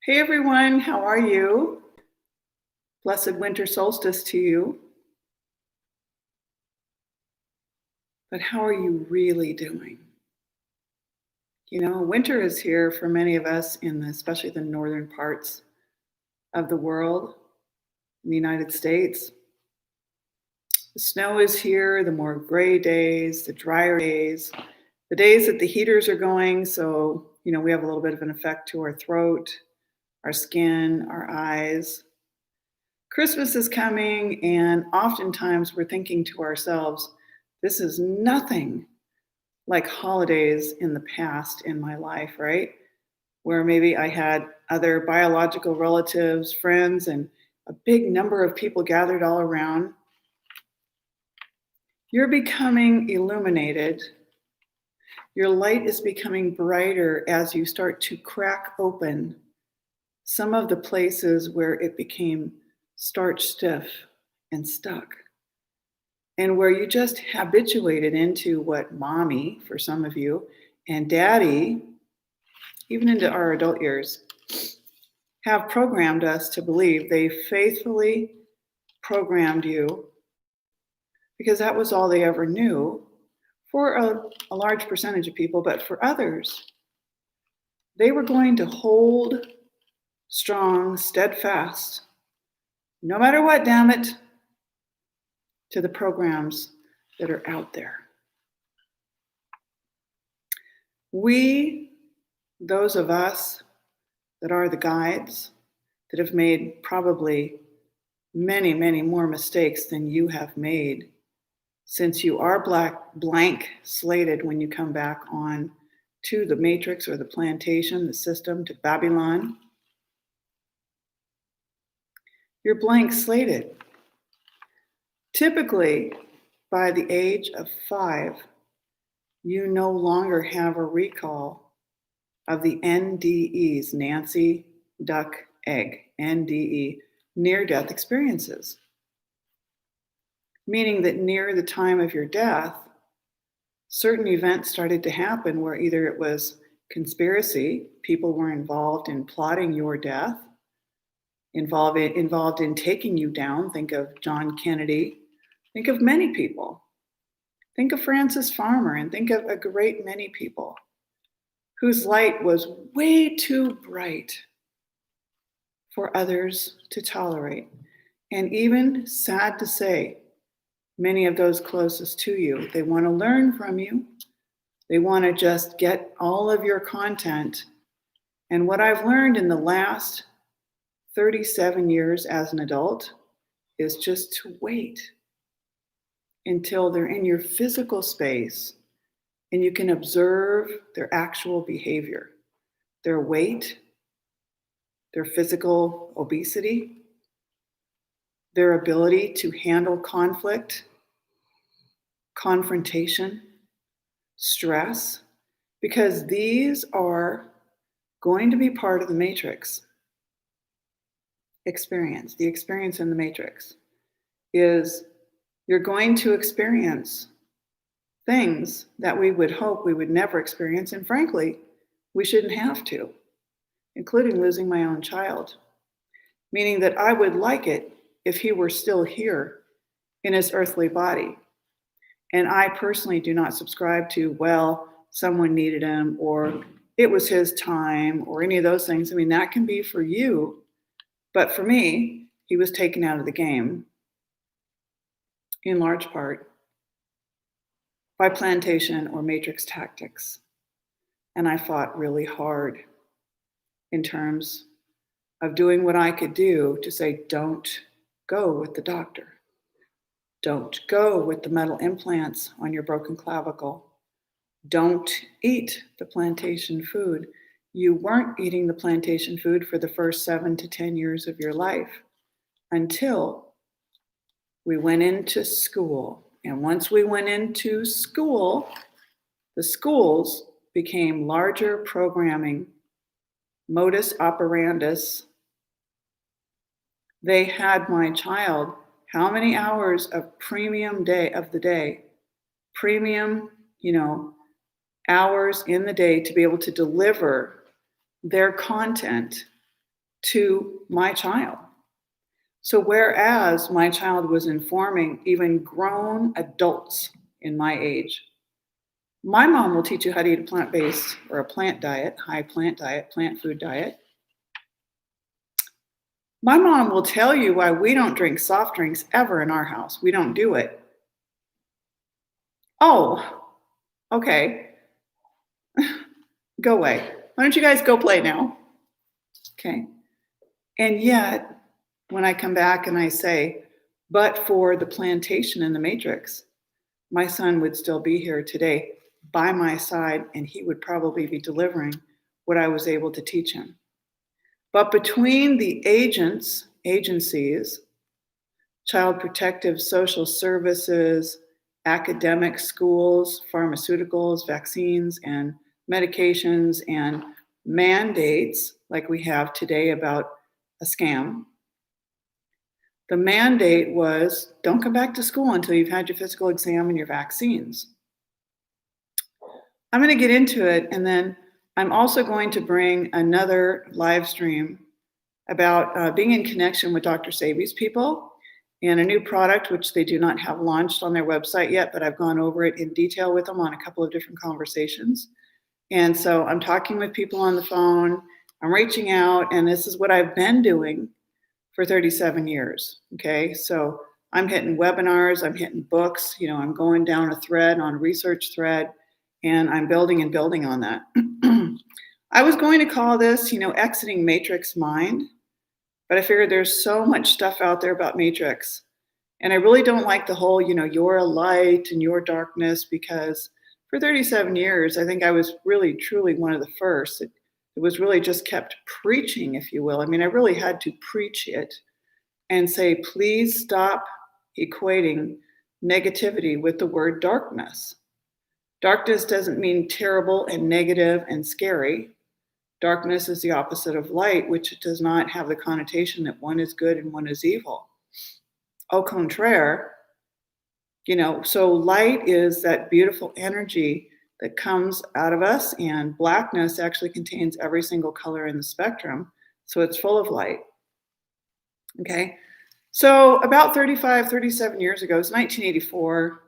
Hey everyone, how are you? Blessed winter solstice to you. But how are you really doing? Winter is here for many of us especially the northern parts of the world, in the United States. The snow is here, the more gray days, the drier days, the days that the heaters are going. So, we have a little bit of an effect to our throat, our skin, our eyes. Christmas is coming, and oftentimes we're thinking to ourselves, this is nothing like holidays in the past in my life, right? Where maybe I had other biological relatives, friends, and a big number of people gathered all around. You're becoming illuminated. Your light is becoming brighter as you start to crack open some of the places where it became starch stiff and stuck, and where you just habituated into what mommy, for some of you, and daddy, even into our adult years, have programmed us to believe. They faithfully programmed you because that was all they ever knew for a large percentage of people. But for others, they were going to hold strong, steadfast, no matter what, damn it, to the programs that are out there. We, those of us that are the guides, that have made probably many, many more mistakes than you have made, since you are blank slated when you come back on to the matrix or the plantation, the system, to Babylon. You're blank slated. Typically, by the age of 5, you no longer have a recall of the NDEs, Nancy, Duck, Egg, NDE, near-death experiences. Meaning that near the time of your death, certain events started to happen where either it was conspiracy, people were involved in plotting your death, involved in taking you down. Think of John Kennedy. Think of many people. Think of Francis Farmer, and think of a great many people whose light was way too bright for others to tolerate. And even, sad to say, many of those closest to you, they want to learn from you. They want to just get all of your content. And what I've learned in the last 37 years as an adult is just to wait until they're in your physical space and you can observe their actual behavior, their weight, their physical obesity, their ability to handle conflict, confrontation, stress, because these are going to be part of the matrix experience. The experience in the matrix is you're going to experience things that we would hope we would never experience, and frankly, we shouldn't have to, including losing my own child. Meaning that I would like it if he were still here in his earthly body. And I personally do not subscribe to, well, someone needed him, or it was his time, or any of those things. I mean, that can be for you, but for me, he was taken out of the game in large part by plantation or matrix tactics. And I fought really hard in terms of doing what I could do to say, don't go with the doctor. Don't go with the metal implants on your broken clavicle. Don't eat the plantation food. You weren't eating the plantation food for the first 7 to 10 years of your life until we went into school. And once we went into school, the schools became larger programming, modus operandus. They had my child how many hours of premium day of the day, premium, hours in the day to be able to deliver their content to my child. So whereas my child was informing even grown adults in my age, my mom will teach you how to eat a plant-based or a plant diet, high plant diet, plant food diet. My mom will tell you why we don't drink soft drinks ever in our house. We don't do it. Oh, okay. Go away. Why don't you guys go play now? Okay. And yet, when I come back and I say, but for the plantation in the matrix, my son would still be here today by my side, and he would probably be delivering what I was able to teach him. But between the agencies, child protective social services, academic schools, pharmaceuticals, vaccines, and medications, and mandates like we have today about a scam, the mandate was don't come back to school until you've had your physical exam and your vaccines. I'm going to get into it, and then I'm also going to bring another live stream about being in connection with Dr. Sabi's people and a new product which they do not have launched on their website yet, but I've gone over it in detail with them on a couple of different conversations. And so I'm talking with people on the phone, I'm reaching out, and this is what I've been doing for 37 years, okay? So I'm hitting webinars, I'm hitting books, I'm going down a thread on a research thread, and I'm building and building on that. I was going to call this, exiting matrix mind, but I figured there's so much stuff out there about matrix. And I really don't like the whole, you're a light and your darkness, because for 37 years, I think I was really, truly one of the first. It was really just kept preaching, if you will. I mean, I really had to preach it and say, please stop equating negativity with the word darkness. Darkness doesn't mean terrible and negative and scary. Darkness is the opposite of light, which does not have the connotation that one is good and one is evil. Au contraire, so light is that beautiful energy that comes out of us, and blackness actually contains every single color in the spectrum. So it's full of light. Okay. So about 37 years ago, it was 1984,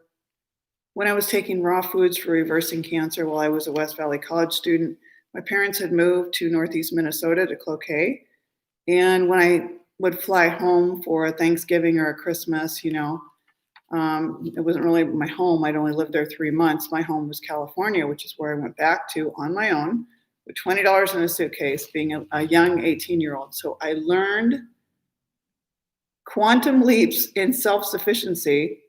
when I was taking raw foods for reversing cancer while I was a West Valley College student. My parents had moved to Northeast Minnesota to Cloquet. And when I would fly home for a Thanksgiving or a Christmas, it wasn't really my home. I'd only lived there 3 months. My home was California, which is where I went back to on my own with $20 in a suitcase, being a young 18-year-old. So I learned quantum leaps in self-sufficiency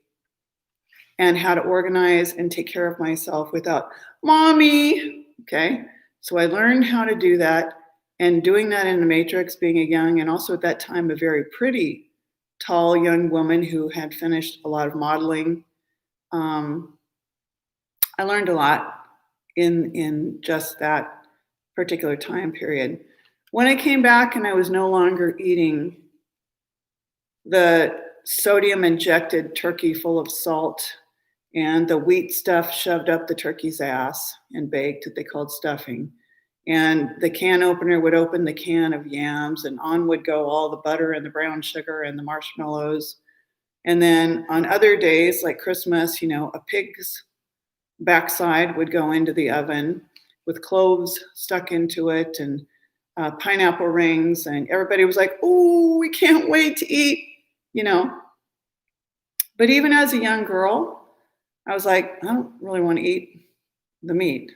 and how to organize and take care of myself without mommy. Okay. So I learned how to do that, and doing that in the matrix, being a young, and also at that time, a very pretty, tall young woman who had finished a lot of modeling. I learned a lot in just that particular time period. When I came back and I was no longer eating the sodium injected turkey full of salt and the wheat stuff shoved up the turkey's ass and baked that they called stuffing. And the can opener would open the can of yams, and on would go all the butter and the brown sugar and the marshmallows. And then on other days, like Christmas, a pig's backside would go into the oven with cloves stuck into it and pineapple rings. And everybody was like, "Oh, we can't wait to eat," But even as a young girl, I was like, I don't really want to eat the meat.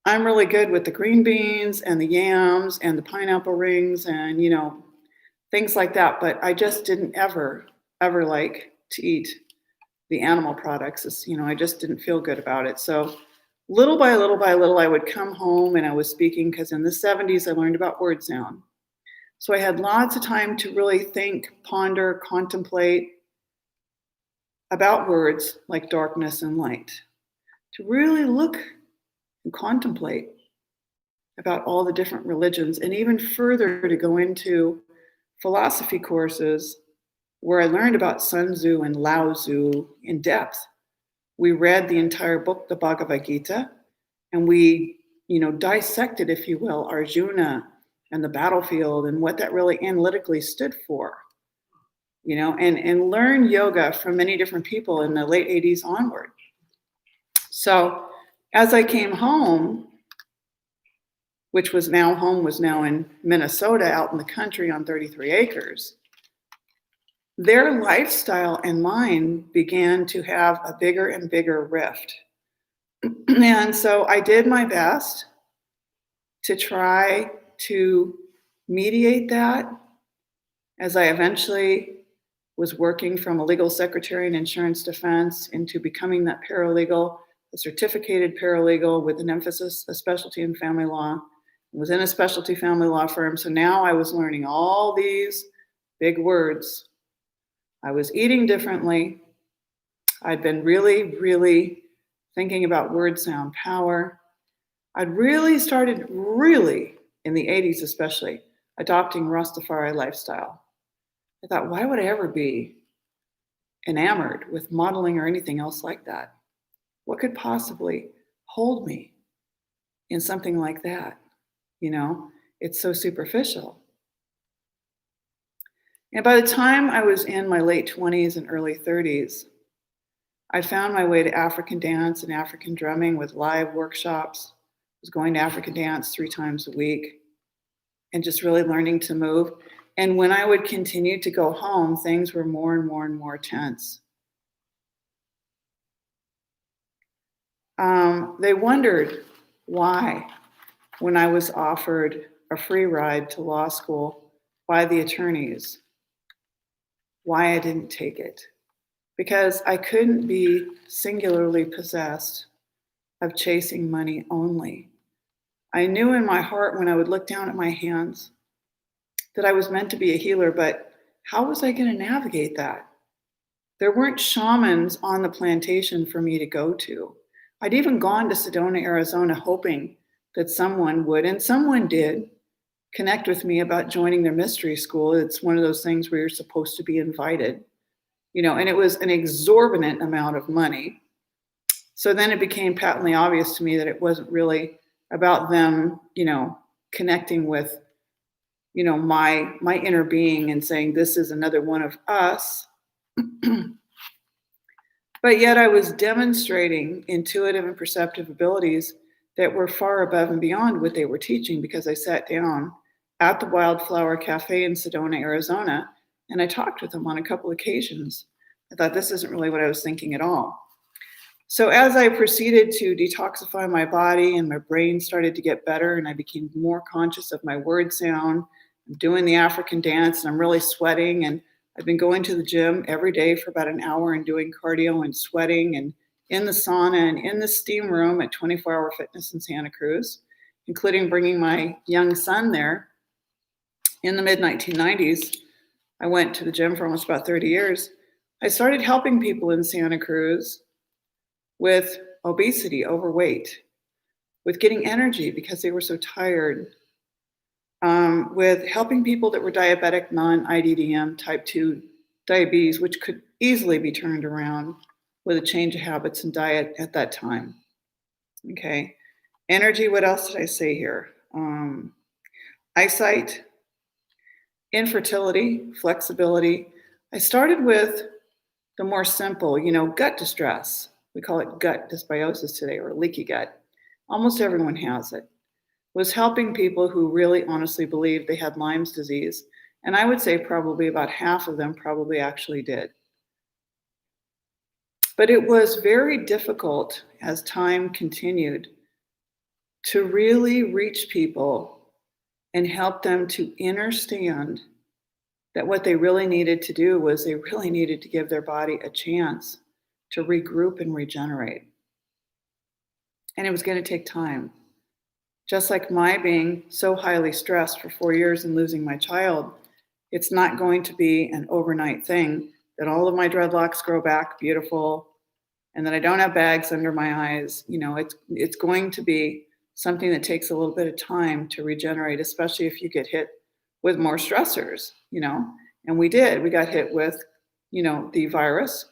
I'm really good with the green beans and the yams and the pineapple rings and, things like that. But I just didn't ever like to eat the animal products. I just didn't feel good about it. So little by little, I would come home and I was speaking, because in the 70s, I learned about word sound. So I had lots of time to really think, ponder, contemplate about words like darkness and light, to really look and contemplate about all the different religions, and even further to go into philosophy courses where I learned about Sun Tzu and Lao Tzu in depth. We read the entire book, the Bhagavad Gita, and we, dissected, if you will, Arjuna and the battlefield and what that really analytically stood for, and learn yoga from many different people in the late 80s onward. So as I came home, which was now in Minnesota, out in the country on 33 acres, their lifestyle and mine began to have a bigger and bigger rift. And so I did my best to try to mediate that, as I eventually was working from a legal secretary in insurance defense into becoming that paralegal, a certificated paralegal with an emphasis, a specialty in family law. I was in a specialty family law firm. So now I was learning all these big words. I was eating differently. I'd been really, really thinking about word sound power. I'd really started in the 80s especially, adopting Rastafari lifestyle. I thought, why would I ever be enamored with modeling or anything else like that? What could possibly hold me in something like that? It's so superficial. And by the time I was in my late 20s and early 30s, I found my way to African dance and African drumming with live workshops. I was going to African dance 3 times a week and just really learning to move. And when I would continue to go home, things were more and more and more tense. They wondered why, when I was offered a free ride to law school by the attorneys, why I didn't take it. Because I couldn't be singularly possessed of chasing money only. I knew in my heart when I would look down at my hands that I was meant to be a healer, but how was I going to navigate that? There weren't shamans on the plantation for me to go to. I'd even gone to Sedona, Arizona, hoping that someone would, and someone did, connect with me about joining their mystery school. It's one of those things where you're supposed to be invited, and it was an exorbitant amount of money. So then it became patently obvious to me that it wasn't really about them, connecting with, my inner being and saying, this is another one of us. But yet I was demonstrating intuitive and perceptive abilities that were far above and beyond what they were teaching, because I sat down at the Wildflower Cafe in Sedona, Arizona, and I talked with them on a couple occasions. I thought, this isn't really what I was thinking at all. So as I proceeded to detoxify my body and my brain started to get better and I became more conscious of my word sound, I'm doing the African dance and I'm really sweating, and I've been going to the gym every day for about an hour and doing cardio and sweating and in the sauna and in the steam room at 24 Hour Fitness in Santa Cruz, including bringing my young son there in the mid-1990s. I went to the gym for almost about 30 years. I started helping people in Santa Cruz with obesity, overweight, with getting energy because they were so tired, with helping people that were diabetic, non-IDDM, type 2 diabetes, which could easily be turned around with a change of habits and diet at that time. Okay. Energy, what else did I say here? Eyesight, infertility, flexibility. I started with the more simple, gut distress. We call it gut dysbiosis today, or leaky gut. Almost everyone has it. Was helping people who really honestly believed they had Lyme's disease. And I would say probably about half of them probably actually did. But it was very difficult as time continued to really reach people and help them to understand that what they really needed to do was they really needed to give their body a chance to regroup and regenerate. And it was going to take time. Just like my being so highly stressed for 4 years and losing my child, it's not going to be an overnight thing that all of my dreadlocks grow back beautiful and that I don't have bags under my eyes. It's going to be something that takes a little bit of time to regenerate, especially if you get hit with more stressors, and we did. We got hit with, the virus,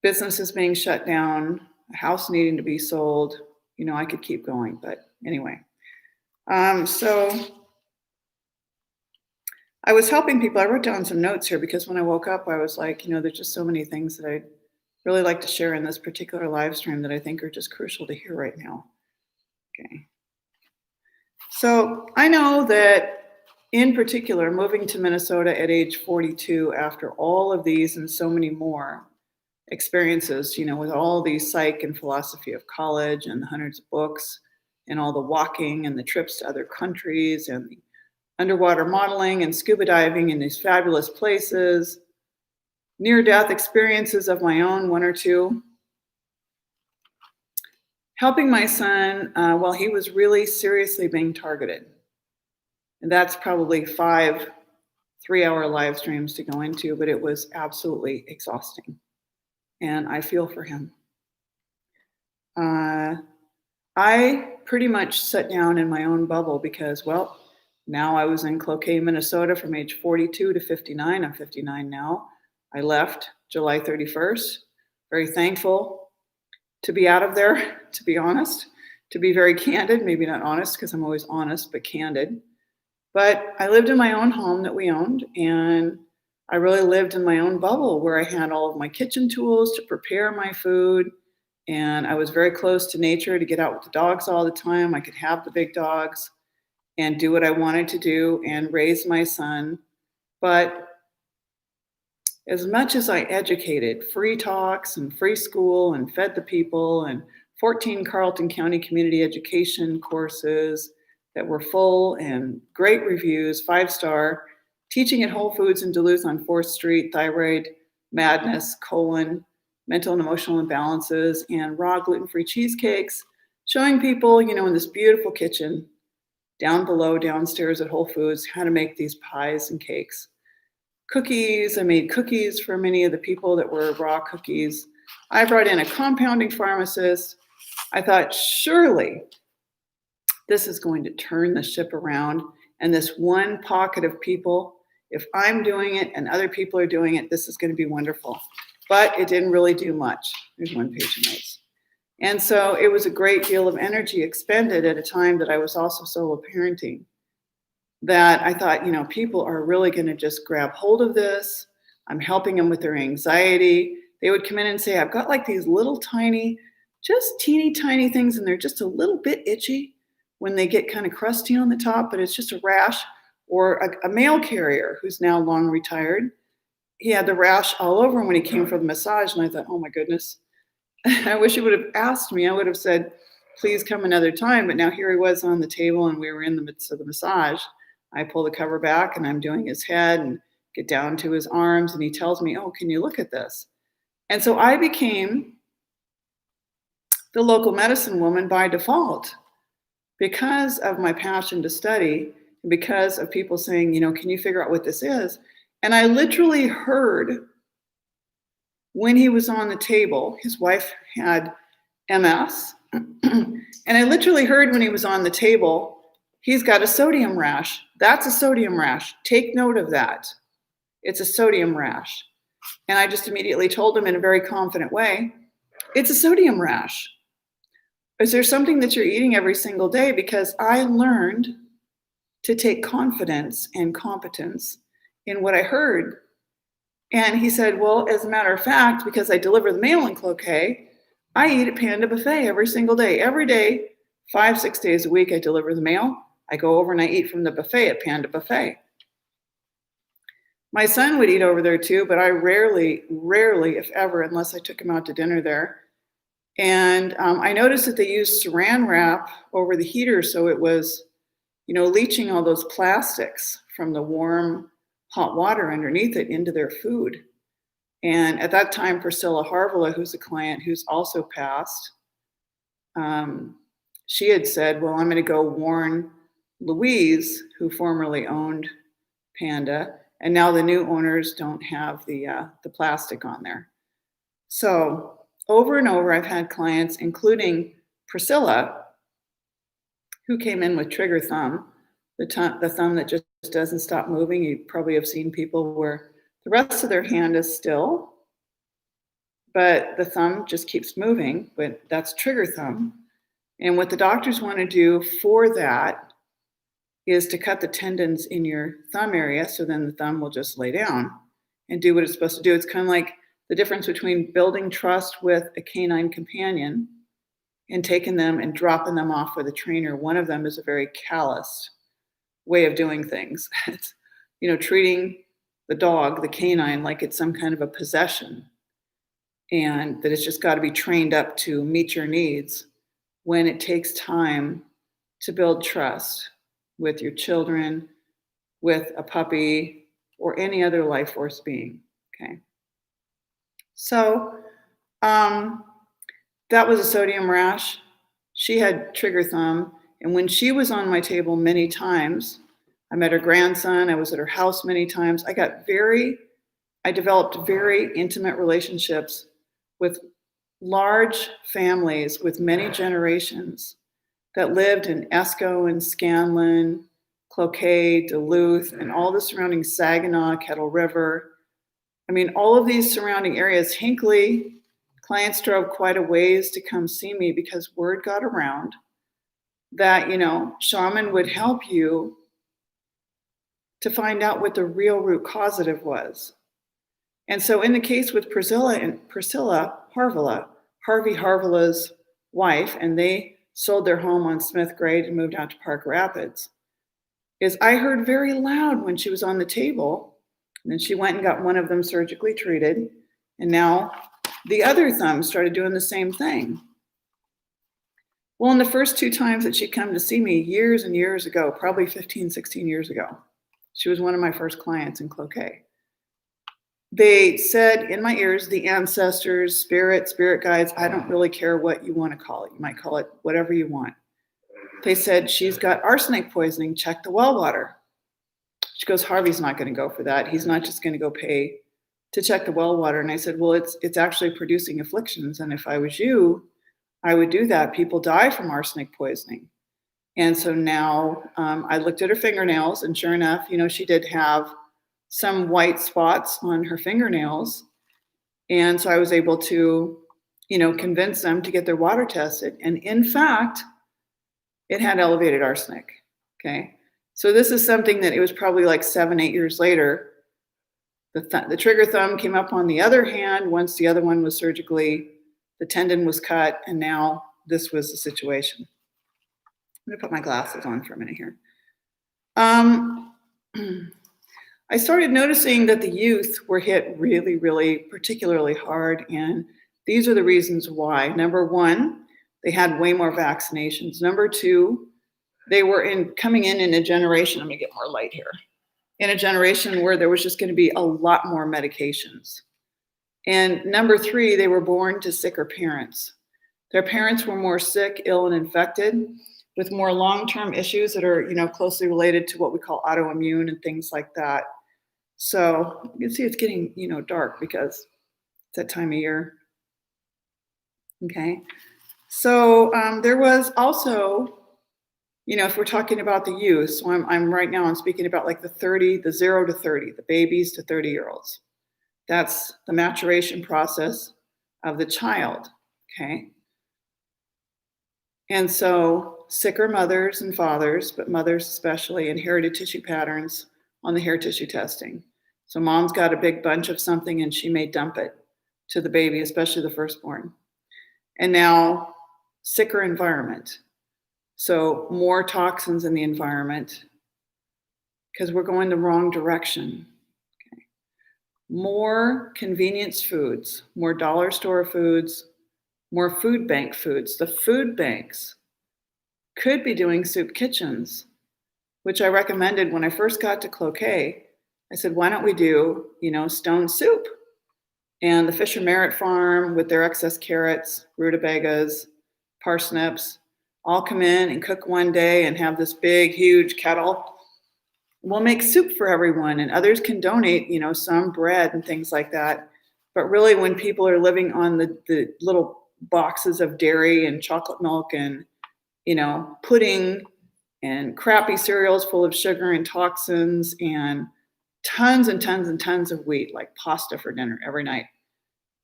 businesses being shut down, a house needing to be sold. I could keep going, but anyway. So I was helping people. I wrote down some notes here because when I woke up, I was like, there's just so many things that I'd really like to share in this particular live stream that I think are just crucial to hear right now. Okay. So I know that in particular, moving to Minnesota at age 42 after all of these and so many more experiences, with all these psych and philosophy of college and the hundreds of books and all the walking and the trips to other countries and the underwater modeling and scuba diving in these fabulous places, near-death experiences of my own, one or two, helping my son while he was really seriously being targeted. And that's probably 5 3-hour live streams to go into, but it was absolutely exhausting. And I feel for him. I pretty much sat down in my own bubble because, well, now I was in Cloquet, Minnesota from age 42 to 59. I'm 59 now. I left July 31st. Very thankful to be out of there, to be honest, to be very candid, maybe not honest because I'm always honest, but candid. But I lived in my own home that we owned, and I really lived in my own bubble where I had all of my kitchen tools to prepare my food, and I was very close to nature to get out with the dogs all the time. I could have the big dogs and do what I wanted to do and raise my son. But as much as I educated, free talks and free school and fed the people and 14 Carleton County community education courses that were full and great reviews, 5-star, teaching at Whole Foods in Duluth on 4th Street, thyroid madness, colon, mental and emotional imbalances, and raw gluten-free cheesecakes, showing people, in this beautiful kitchen down below, downstairs at Whole Foods, how to make these pies and cakes. Cookies, I made cookies for many of the people that were raw cookies. I brought in a compounding pharmacist. I thought, surely this is going to turn the ship around. And this one pocket of people, if I'm doing it and other people are doing it, this is going to be wonderful. But it didn't really do much. There's one page of notes. And so it was a great deal of energy expended at a time that I was also solo parenting, that I thought, people are really going to just grab hold of this. I'm helping them with their anxiety. They would come in and say, I've got like these little tiny, just teeny tiny things, and they're just a little bit itchy when they get kind of crusty on the top, but it's just a rash. Or a mail carrier who's now long retired. He had the rash all over him when he came for the massage, and I thought, oh my goodness. I wish he would have asked me. I would have said, please come another time. But now here he was on the table, and we were in the midst of the massage. I pull the cover back, and I'm doing his head and get down to his arms, and he tells me, oh, can you look at this? And so I became the local medicine woman by default because of my passion to study, and because of people saying, can you figure out what this is? And I literally heard when he was on the table, his wife had MS, and I literally heard when he was on the table, he's got a sodium rash. That's a sodium rash. Take note of that. It's a sodium rash. And I just immediately told him in a very confident way, it's a sodium rash. Is there something that you're eating every single day? Because I learned to take confidence and competence in what I heard. And he said, well, as a matter of fact, because I deliver the mail in Cloquet, I eat at Panda Buffet every single day. Every day, 5-6 days a week, I deliver the mail. I go over and I eat from the buffet at Panda Buffet. My son would eat over there too, but I rarely, if ever, unless I took him out to dinner there. And I noticed that they used saran wrap over the heater, so it was, leaching all those plastics from the warm, hot water underneath it into their food. And at that time, Priscilla Harvilla, who's a client who's also passed, she had said, well, I'm going to go warn Louise, who formerly owned Panda, and now the new owners don't have the plastic on there. So over and over, I've had clients, including Priscilla, who came in with trigger thumb, the thumb that just doesn't stop moving. You probably have seen people where the rest of their hand is still, but the thumb just keeps moving, but that's trigger thumb. And what the doctors want to do for that is to cut the tendons in your thumb area, so then the thumb will just lay down and do what it's supposed to do. It's kind of like the difference between building trust with a canine companion and taking them and dropping them off with a trainer. One of them is a very calloused way of doing things. It's, treating the dog, the canine, like it's some kind of a possession, and that it's just got to be trained up to meet your needs, when it takes time to build trust with your children, with a puppy, or any other life force being. Okay. So that was a sodium rash. She had trigger thumb. And when she was on my table many times, I met her grandson, I was at her house many times. I developed very intimate relationships with large families with many generations that lived in Esco and Scanlon, Cloquet, Duluth, and all the surrounding Saginaw, Kettle River. I mean, all of these surrounding areas. Hinckley, clients drove quite a ways to come see me because word got around that, Shaman would help you to find out what the real root causative was. And so in the case with Priscilla Harvilla, Harvey Harvilla's wife, and they sold their home on Smith Grade and moved out to Park Rapids, is I heard very loud when she was on the table, and then she went and got one of them surgically treated, and now the other thumb started doing the same thing. Well, in the first 2 times that she'd come to see me years and years ago, probably 15, 16 years ago, she was one of my first clients in Cloquet. They said in my ears, the ancestors, spirit guides, I don't really care what you want to call it. You might call it whatever you want. They said, she's got arsenic poisoning, check the well water. She goes, Harvey's not going to go for that. He's not just going to go pay to check the well water. And I said, well, it's actually producing afflictions. And if I was you, I would do that. People die from arsenic poisoning. And so now I looked at her fingernails, and sure enough, she did have some white spots on her fingernails. And so I was able to, convince them to get their water tested. And in fact, it had elevated arsenic. Okay. So this is something that it was probably like 7, 8 years later. The trigger thumb came up on the other hand once the other one was surgically, the tendon was cut, and now this was the situation. I'm going to put my glasses on for a minute here. I started noticing that the youth were hit really, really particularly hard, and these are the reasons why. Number 1, they had way more vaccinations. Number 2, they were coming in a generation, let me get more light here, in a generation where there was just going to be a lot more medications. And number 3, they were born to sicker parents. Their parents were more sick, ill, and infected, with more long-term issues that are, closely related to what we call autoimmune and things like that. So you can see it's getting, dark because it's that time of year. Okay. So there was also, if we're talking about the youth, so I'm speaking about like the 0 to 30, the babies to 30-year-olds. That's the maturation process of the child. Okay. And so sicker mothers and fathers, but mothers especially, inherited tissue patterns on the hair tissue testing. So mom's got a big bunch of something and she may dump it to the baby, especially the firstborn. And now sicker environment. So more toxins in the environment because we're going the wrong direction. Okay. More convenience foods, more dollar store foods, more food bank foods. The food banks could be doing soup kitchens, which I recommended when I first got to Cloquet. I said, why don't we do, stone soup? And the Fisher Merritt farm with their excess carrots, rutabagas, parsnips, all come in and cook one day and have this big, huge kettle. We'll make soup for everyone, and others can donate, some bread and things like that. But really, when people are living on the little boxes of dairy and chocolate milk and, pudding and crappy cereals full of sugar and toxins and tons and tons and tons of wheat, like pasta for dinner every night,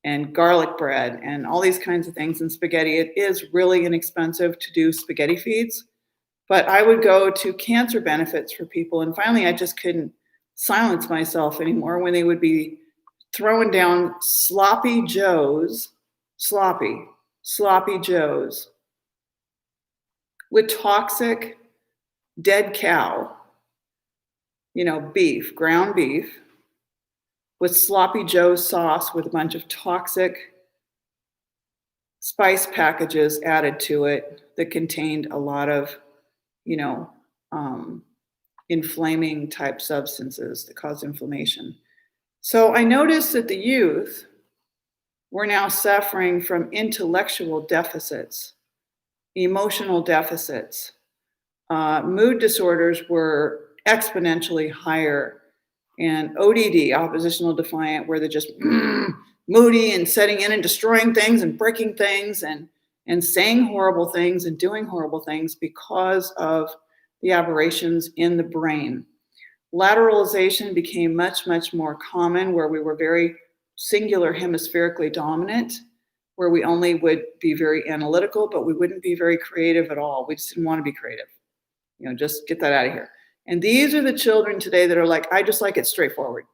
and garlic bread and all these kinds of things, and spaghetti. It is really inexpensive to do spaghetti feeds. But I would go to cancer benefits for people. And finally, I just couldn't silence myself anymore when they would be throwing down sloppy Joes, sloppy Joes with toxic dead cow, beef, ground beef, with sloppy Joe sauce with a bunch of toxic spice packages added to it that contained a lot of, inflaming type substances that cause inflammation. So I noticed that the youth were now suffering from intellectual deficits, emotional deficits. Mood disorders were exponentially higher, and ODD, oppositional defiant, where they're just moody and setting in and destroying things and breaking things and saying horrible things and doing horrible things because of the aberrations in the brain. Lateralization became much, much more common, where we were very singular hemispherically dominant, where we only would be very analytical, but we wouldn't be very creative at all. We just didn't want to be creative. Just get that out of here. And these are the children today that are like, I just like it straightforward.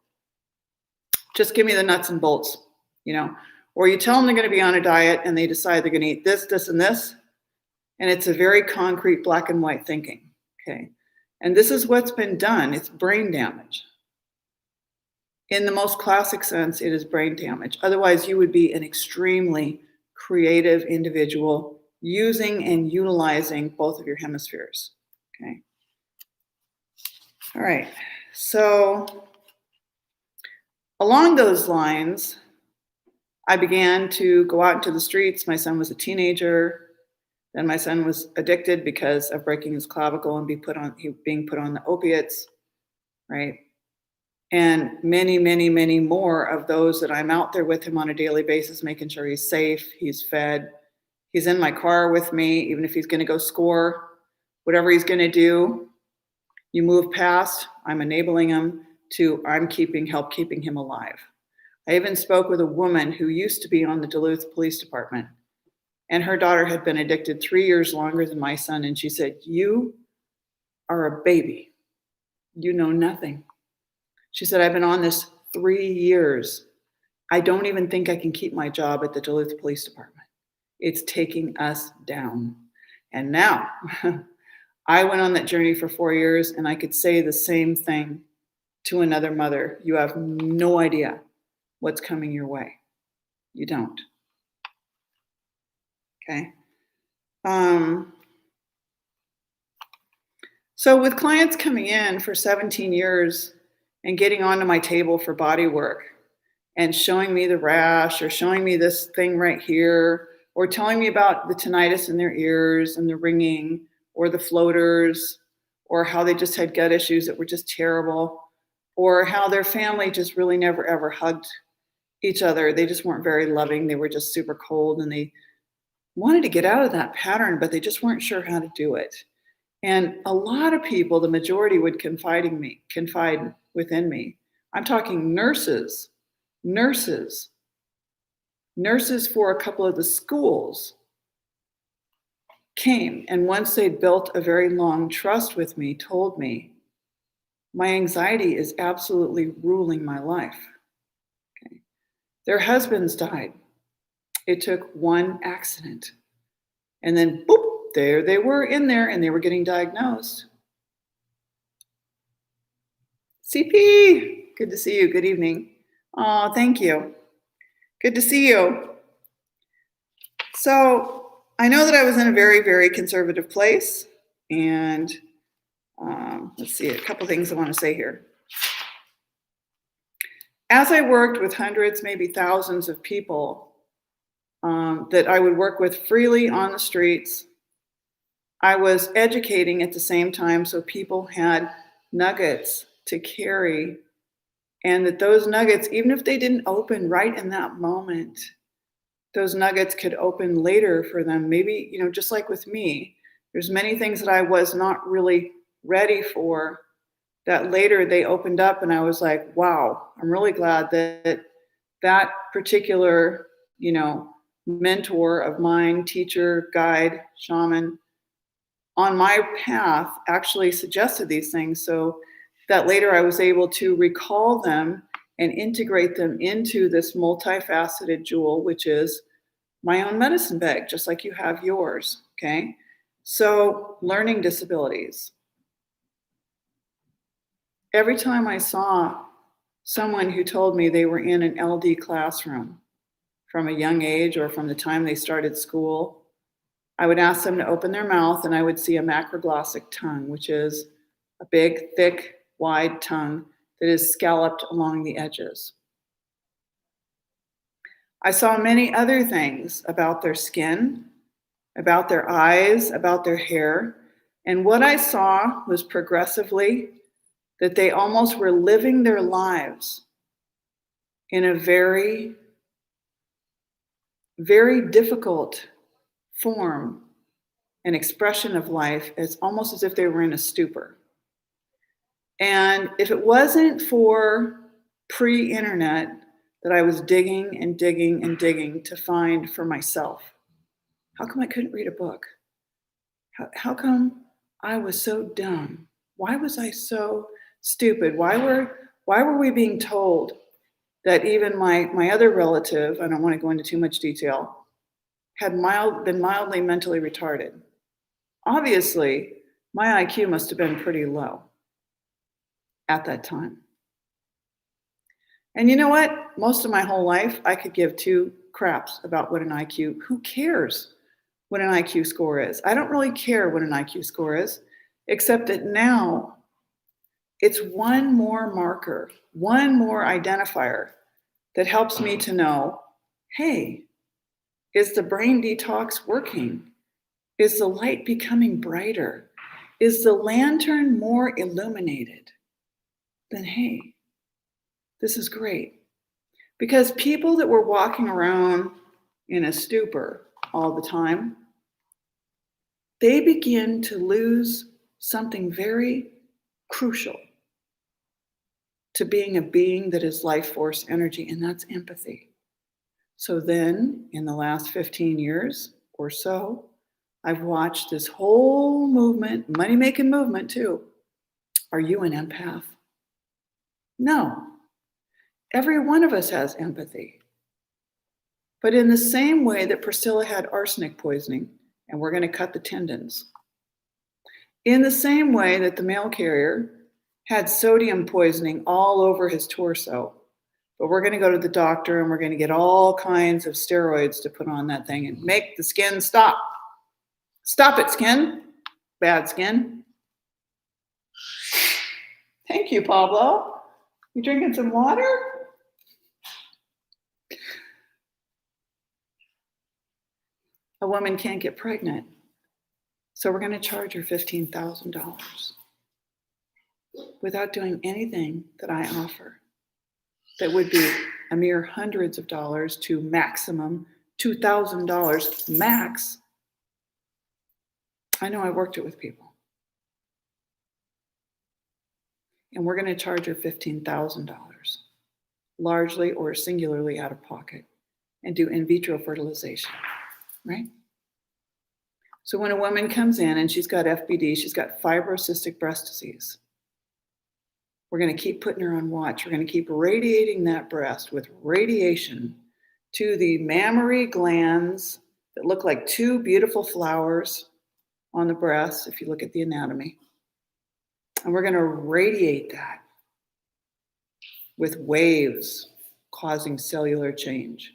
Just give me the nuts and bolts, Or you tell them they're going to be on a diet and they decide they're going to eat this, this, and this. And it's a very concrete black and white thinking, okay? And this is what's been done. It's brain damage. In the most classic sense, it is brain damage. Otherwise, you would be an extremely creative individual using and utilizing both of your hemispheres, okay? All right, so along those lines, I began to go out into the streets. My son was a teenager. Then my son was addicted because of breaking his clavicle and being put on the opiates, right? And many, many, many more of those that I'm out there with him on a daily basis, making sure he's safe, he's fed, he's in my car with me, even if he's going to go score, whatever he's going to do. You move past, I'm enabling him to, help keeping him alive. I even spoke with a woman who used to be on the Duluth Police Department, and her daughter had been addicted 3 years longer than my son. And she said, you are a baby. You know nothing. She said, I've been on this 3 years. I don't even think I can keep my job at the Duluth Police Department. It's taking us down. And now, I went on that journey for 4 years, and I could say the same thing to another mother. You have no idea what's coming your way. You don't. Okay. So with clients coming in for 17 years and getting onto my table for body work and showing me the rash or showing me this thing right here, or telling me about the tinnitus in their ears and the ringing, or the floaters, or how they just had gut issues that were just terrible, or how their family just really never ever hugged each other. They just weren't very loving. They were just super cold, and they wanted to get out of that pattern, but they just weren't sure how to do it. And a lot of people, the majority, would confide within me. I'm talking nurses for a couple of the schools came, and once they'd built a very long trust with me, told me, my anxiety is absolutely ruling my life. Okay. Their husbands died. It took one accident. And then, boop, there they were in there, and they were getting diagnosed. CP, good to see you. Good evening. Oh, thank you. Good to see you. So I know that I was in a very, very conservative place. And let's see, a couple things I want to say here. As I worked with hundreds, maybe thousands of people that I would work with freely on the streets, I was educating at the same time, so people had nuggets to carry, and that those nuggets, even if they didn't open right in that moment, those nuggets could open later for them. Maybe, just like with me, there's many things that I was not really ready for that later they opened up, and I was like, wow, I'm really glad that particular, mentor of mine, teacher, guide, shaman, on my path actually suggested these things so that later I was able to recall them and integrate them into this multifaceted jewel, which is my own medicine bag, just like you have yours. Okay. So, learning disabilities. Every time I saw someone who told me they were in an LD classroom from a young age or from the time they started school, I would ask them to open their mouth and I would see a macroglossic tongue, which is a big, thick, wide tongue that is scalloped along the edges. I saw many other things about their skin, about their eyes, about their hair. And what I saw was progressively that they almost were living their lives in a very, very difficult form and expression of life, as almost as if they were in a stupor. And if it wasn't for pre-internet that I was digging and digging and digging to find for myself, how come I couldn't read a book? How come I was so dumb? Why was I so stupid? Why were we being told that even my other relative, I don't want to go into too much detail, had been mildly mentally retarded? Obviously, my IQ must have been pretty low at that time. And you know what? Most of my whole life, I could give two craps about what an IQ, who cares what an IQ score is? I don't really care what an IQ score is, except that now it's one more marker, one more identifier that helps me to know, hey, is the brain detox working? Is the light becoming brighter? Is the lantern more illuminated? Then, hey, this is great. Because people that were walking around in a stupor all the time, they begin to lose something very crucial to being a being that is life force energy, and that's empathy. So then, in the last 15 years or so, I've watched this whole movement, money-making movement too. Are you an empath? No. Every one of us has empathy. But in the same way that Priscilla had arsenic poisoning, and we're going to cut the tendons, in the same way that the mail carrier had sodium poisoning all over his torso, but we're going to go to the doctor and we're going to get all kinds of steroids to put on that thing and make the skin stop. Stop it, skin. Bad skin. Thank you, Pablo. You drinking some water? A woman can't get pregnant, so we're going to charge her $15,000 without doing anything that I offer. That would be a mere hundreds of dollars to maximum $2,000 max. I know I worked it with people. And we're going to charge her $15,000, largely or singularly out of pocket, and do in vitro fertilization, right? So when a woman comes in and she's got FBD, she's got fibrocystic breast disease, we're going to keep putting her on watch. We're going to keep radiating that breast with radiation to the mammary glands that look like two beautiful flowers on the breast, if you look at the anatomy. And we're going to radiate that with waves causing cellular change.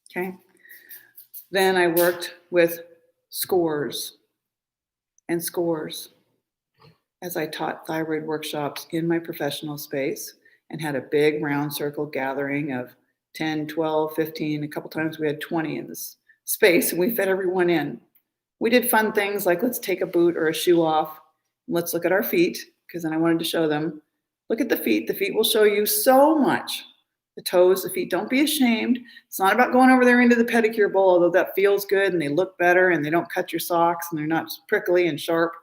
Okay. Then I worked with scores and scores as I taught thyroid workshops in my professional space and had a big round circle gathering of 10, 12, 15. A couple times we had 20 in this space and we fit everyone in. We did fun things like let's take a boot or a shoe off. And let's look at our feet, because then I wanted to show them, look at the feet. The feet will show you so much. The toes, the feet, don't be ashamed. It's not about going over there into the pedicure bowl, although that feels good and they look better and they don't cut your socks and they're not prickly and sharp.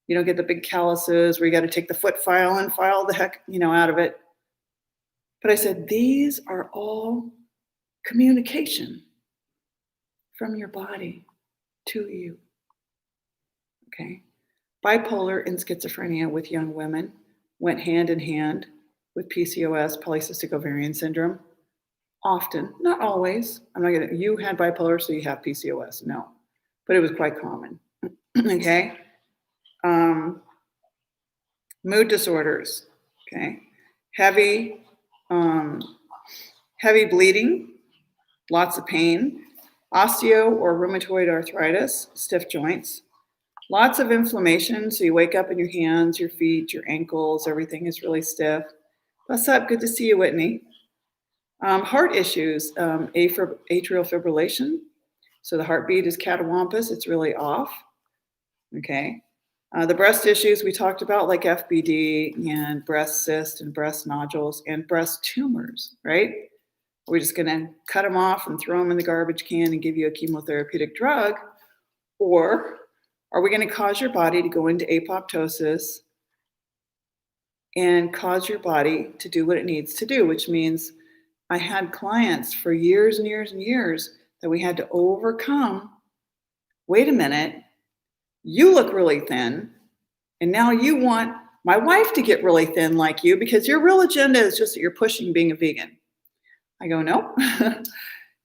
You don't get the big calluses where you got to take the foot file and file the heck, out of it. But I said, these are all communication. from your body to you. Okay. Bipolar and schizophrenia with young women went hand in hand with PCOS, polycystic ovarian syndrome. Often, not always. You had bipolar, so you have PCOS. No, but it was quite common. Okay. Mood disorders. Okay. Heavy bleeding, lots of pain, osteo or rheumatoid arthritis, stiff joints, lots of inflammation. So you wake up and your hands, your feet, your ankles, everything is really stiff. What's up? Good to see you, Whitney. Heart issues, atrial fibrillation. So the heartbeat is catawampus. It's really off. Okay. The breast issues we talked about, like FBD and breast cysts and breast nodules and breast tumors, right? Are we just going to cut them off and throw them in the garbage can and give you a chemotherapeutic drug? Or are we going to cause your body to go into apoptosis and cause your body to do what it needs to do, which means I had clients for years and years and years that we had to overcome. Wait a minute, you look really thin, and now you want my wife to get really thin like you because your real agenda is just that you're pushing being a vegan. I go, no.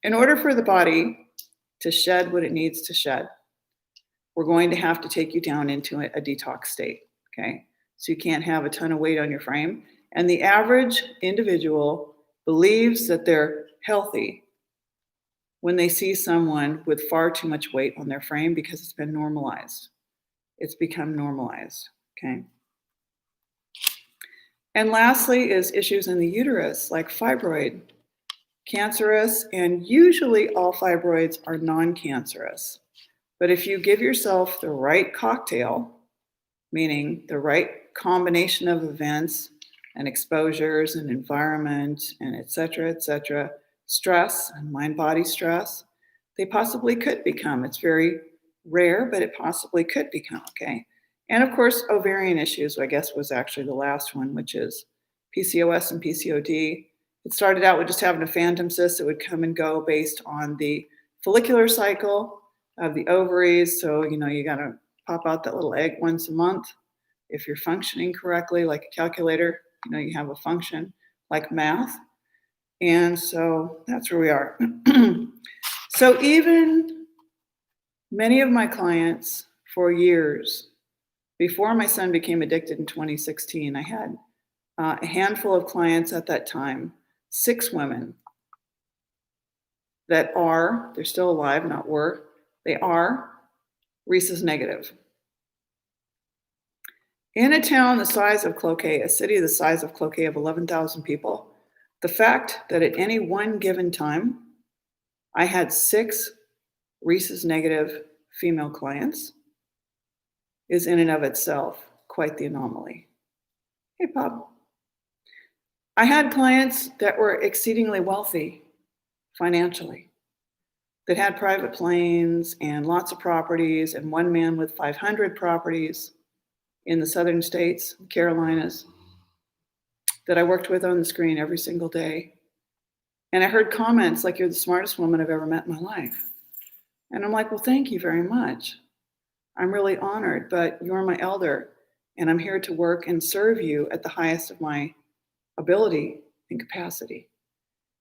In order for the body to shed what it needs to shed, we're going to have to take you down into a detox state, okay? So you can't have a ton of weight on your frame. And the average individual believes that they're healthy when they see someone with far too much weight on their frame because it's been normalized. It's become normalized, okay? And lastly is issues in the uterus, like fibroid, cancerous, and usually all fibroids are non-cancerous. But if you give yourself the right cocktail, meaning the right combination of events and exposures and environment and et cetera, stress and mind-body stress, they possibly could become. It's very rare, but it possibly could become, okay? And of course, ovarian issues, I guess, was actually the last one, which is PCOS and PCOD. It started out with just having a phantom cyst that would come and go based on the follicular cycle of the ovaries. So, you got to pop out that little egg once a month. If you're functioning correctly, like a calculator, you have a function like math. And so that's where we are. So even many of my clients for years, before my son became addicted in 2016, I had a handful of clients at that time, 6 women that they're still alive, not were, they are rhesus negative. In a town the size of Cloquet, a city the size of Cloquet of 11,000 people, the fact that at any one given time, I had 6 rhesus negative female clients is in and of itself quite the anomaly. Hey, Bob. I had clients that were exceedingly wealthy financially, that had private planes and lots of properties, and one man with 500 properties in the southern states, Carolinas, that I worked with on the screen every single day. And I heard comments like, "You're the smartest woman I've ever met in my life." And I'm like, well, thank you very much. I'm really honored, but you're my elder, and I'm here to work and serve you at the highest of my ability and capacity.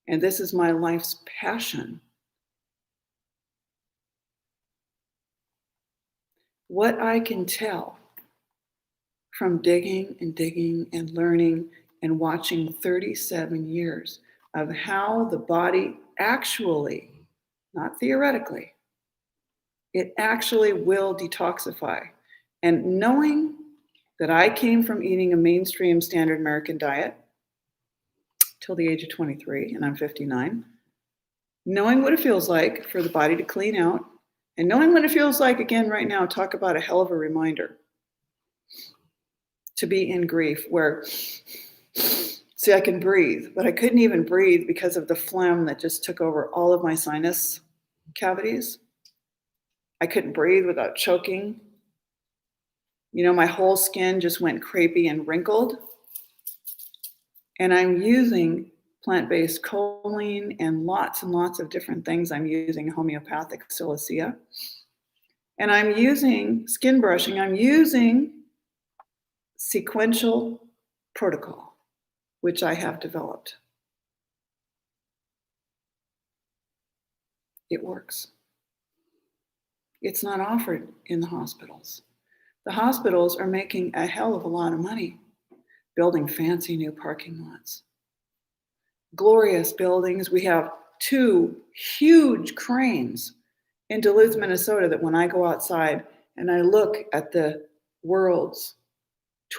And this is my life's passion. What I can tell from digging and learning and watching 37 years of how the body actually, not theoretically, it actually will detoxify. And knowing that I came from eating a mainstream standard American diet till the age of 23, and I'm 59, knowing what it feels like for the body to clean out, and knowing what it feels like, again, right now, talk about a hell of a reminder to be in grief where, see, I can breathe, but I couldn't even breathe because of the phlegm that just took over all of my sinus cavities. I couldn't breathe without choking. My whole skin just went crepey and wrinkled. And I'm using plant-based choline, and lots of different things. I'm using homeopathic silicea. And I'm using skin brushing. I'm using sequential protocol, which I have developed. It works. It's not offered in the hospitals. The hospitals are making a hell of a lot of money building fancy new parking lots. Glorious buildings. We have 2 huge cranes in Duluth, Minnesota, that when I go outside and I look at the world's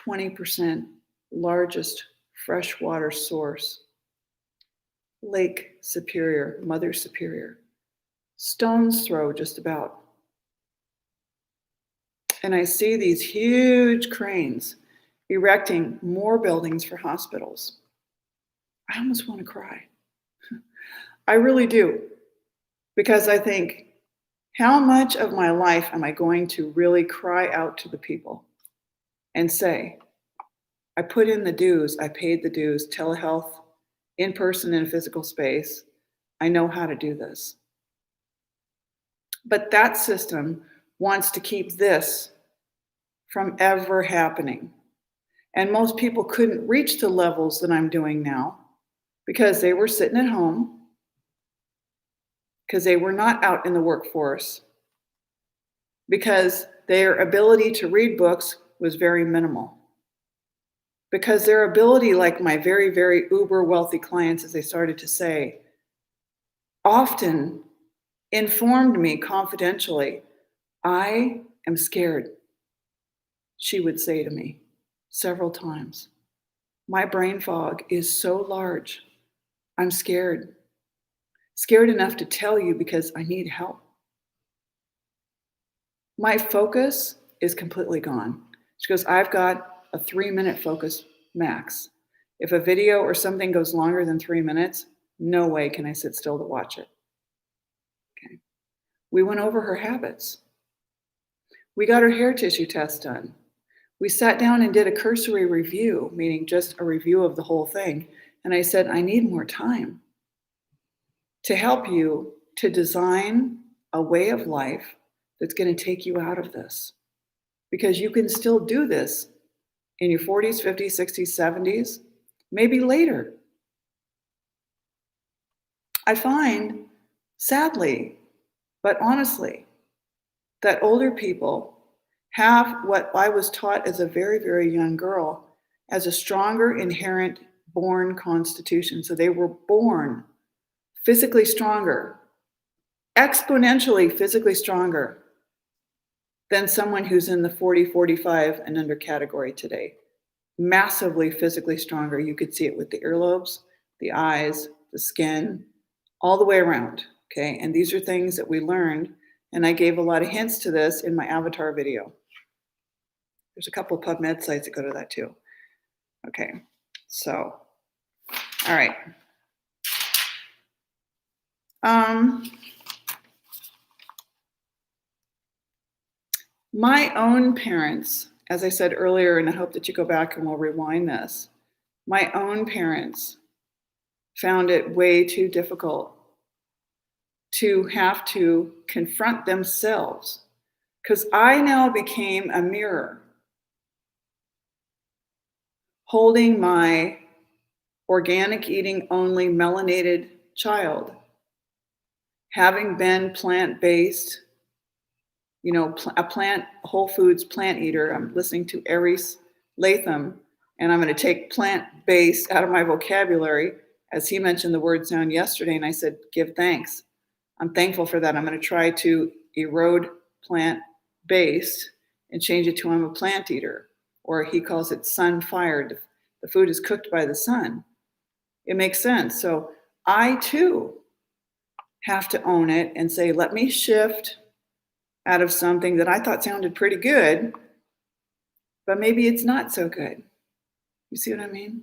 20% largest freshwater source, Lake Superior, Mother Superior, stone's throw just about. And I see these huge cranes erecting more buildings for hospitals. I almost want to cry. I really do. Because I think, how much of my life am I going to really cry out to the people and say, I put in the dues, I paid the dues, telehealth, in person in a physical space, I know how to do this. But that system wants to keep this from ever happening. And most people couldn't reach the levels that I'm doing now because they were sitting at home, because they were not out in the workforce, because their ability to read books was very minimal, because their ability, like my very, very uber wealthy clients, as they started to say, often informed me confidentially, I am scared, she would say to me several times. My brain fog is so large, I'm scared. Scared enough to tell you because I need help. My focus is completely gone. She goes, I've got a 3-minute focus max. If a video or something goes longer than 3 minutes, no way can I sit still to watch it. Okay. We went over her habits. We got her hair tissue test done. We sat down and did a cursory review, meaning just a review of the whole thing. And I said, I need more time to help you to design a way of life that's going to take you out of this. Because you can still do this in your 40s, 50s, 60s, 70s, maybe later. I find, sadly, but honestly, that older people have what I was taught as a very, very young girl as a stronger inherent born constitution. So they were born physically stronger, exponentially physically stronger than someone who's in the 40, 45 and under category today. Massively physically stronger. You could see it with the earlobes, the eyes, the skin, all the way around, okay? And these are things that we learned, and I gave a lot of hints to this in my avatar video. There's a couple of PubMed sites that go to that too. Okay, so, all right. My own parents, as I said earlier, and I hope that you go back and we'll rewind this, my own parents found it way too difficult to have to confront themselves, because I now became a mirror holding my organic eating only melanated child, having been plant-based, you know, a plant, whole foods plant eater. I'm listening to Aries Latham, and I'm going to take plant-based out of my vocabulary, as he mentioned the word sound yesterday, and I said, give thanks. I'm thankful for that. I'm going to try to erode plant-based and change it to I'm a plant eater, or he calls it sun-fired. The food is cooked by the sun. It makes sense. So I too have to own it and say, let me shift out of something that I thought sounded pretty good, but maybe it's not so good. You see what I mean?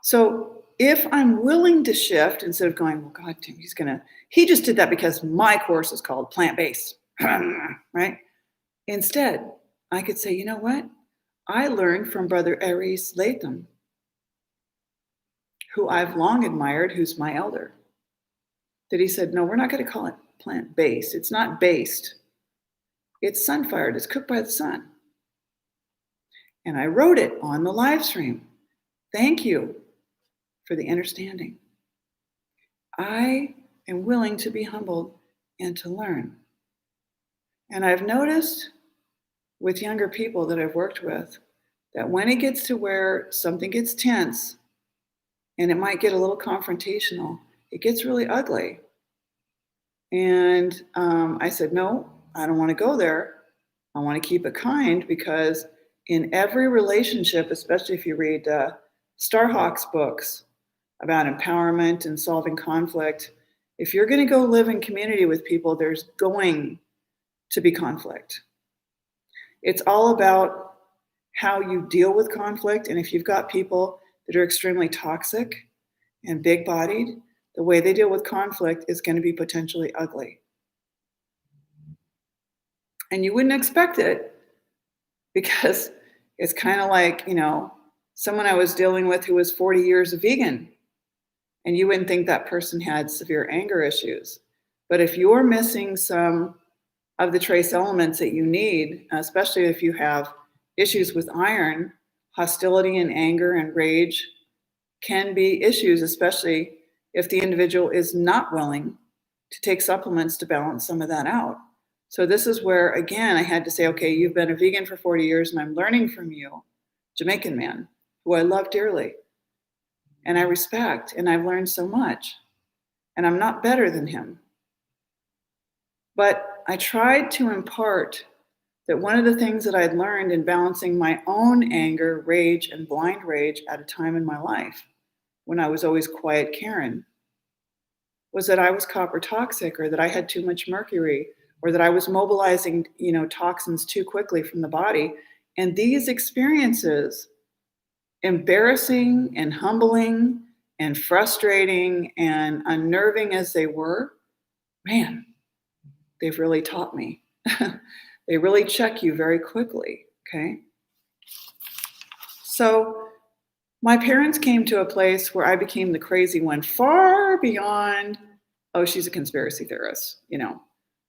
So if I'm willing to shift instead of going, well, God, Tim, he just did that because my course is called plant-based, right? Instead, I could say, you know what? I learned from Brother Aries Latham, who I've long admired, who's my elder, that he said, no, we're not going to call it plant-based. It's not based. It's sun-fired. It's cooked by the sun. And I wrote it on the live stream. Thank you for the understanding. I am willing to be humbled and to learn. And I've noticed with younger people that I've worked with that when it gets to where something gets tense and it might get a little confrontational, it gets really ugly. And I said, no, I don't want to go there. I want to keep it kind, because in every relationship, especially if you read Starhawk's books about empowerment and solving conflict, if you're going to go live in community with people, there's going to be conflict. It's all about how you deal with conflict. And if you've got people that are extremely toxic and big-bodied, the way they deal with conflict is going to be potentially ugly. And you wouldn't expect it, because it's kind of like, someone I was dealing with who was 40 years a vegan, and you wouldn't think that person had severe anger issues. But if you're missing some of the trace elements that you need, especially if you have issues with iron, hostility and anger and rage can be issues, especially if the individual is not willing to take supplements to balance some of that out. So this is where, again, I had to say, okay, you've been a vegan for 40 years and I'm learning from you, Jamaican man, who I love dearly and I respect, and I've learned so much, and I'm not better than him. But I tried to impart that one of the things that I'd learned in balancing my own anger, rage, and blind rage at a time in my life when I was always quiet Karen was that I was copper toxic, or that I had too much mercury, or that I was mobilizing, toxins too quickly from the body. And these experiences, embarrassing and humbling and frustrating and unnerving as they were, man, they've really taught me. They really check you very quickly, okay? So my parents came to a place where I became the crazy one, far beyond, oh, she's a conspiracy theorist,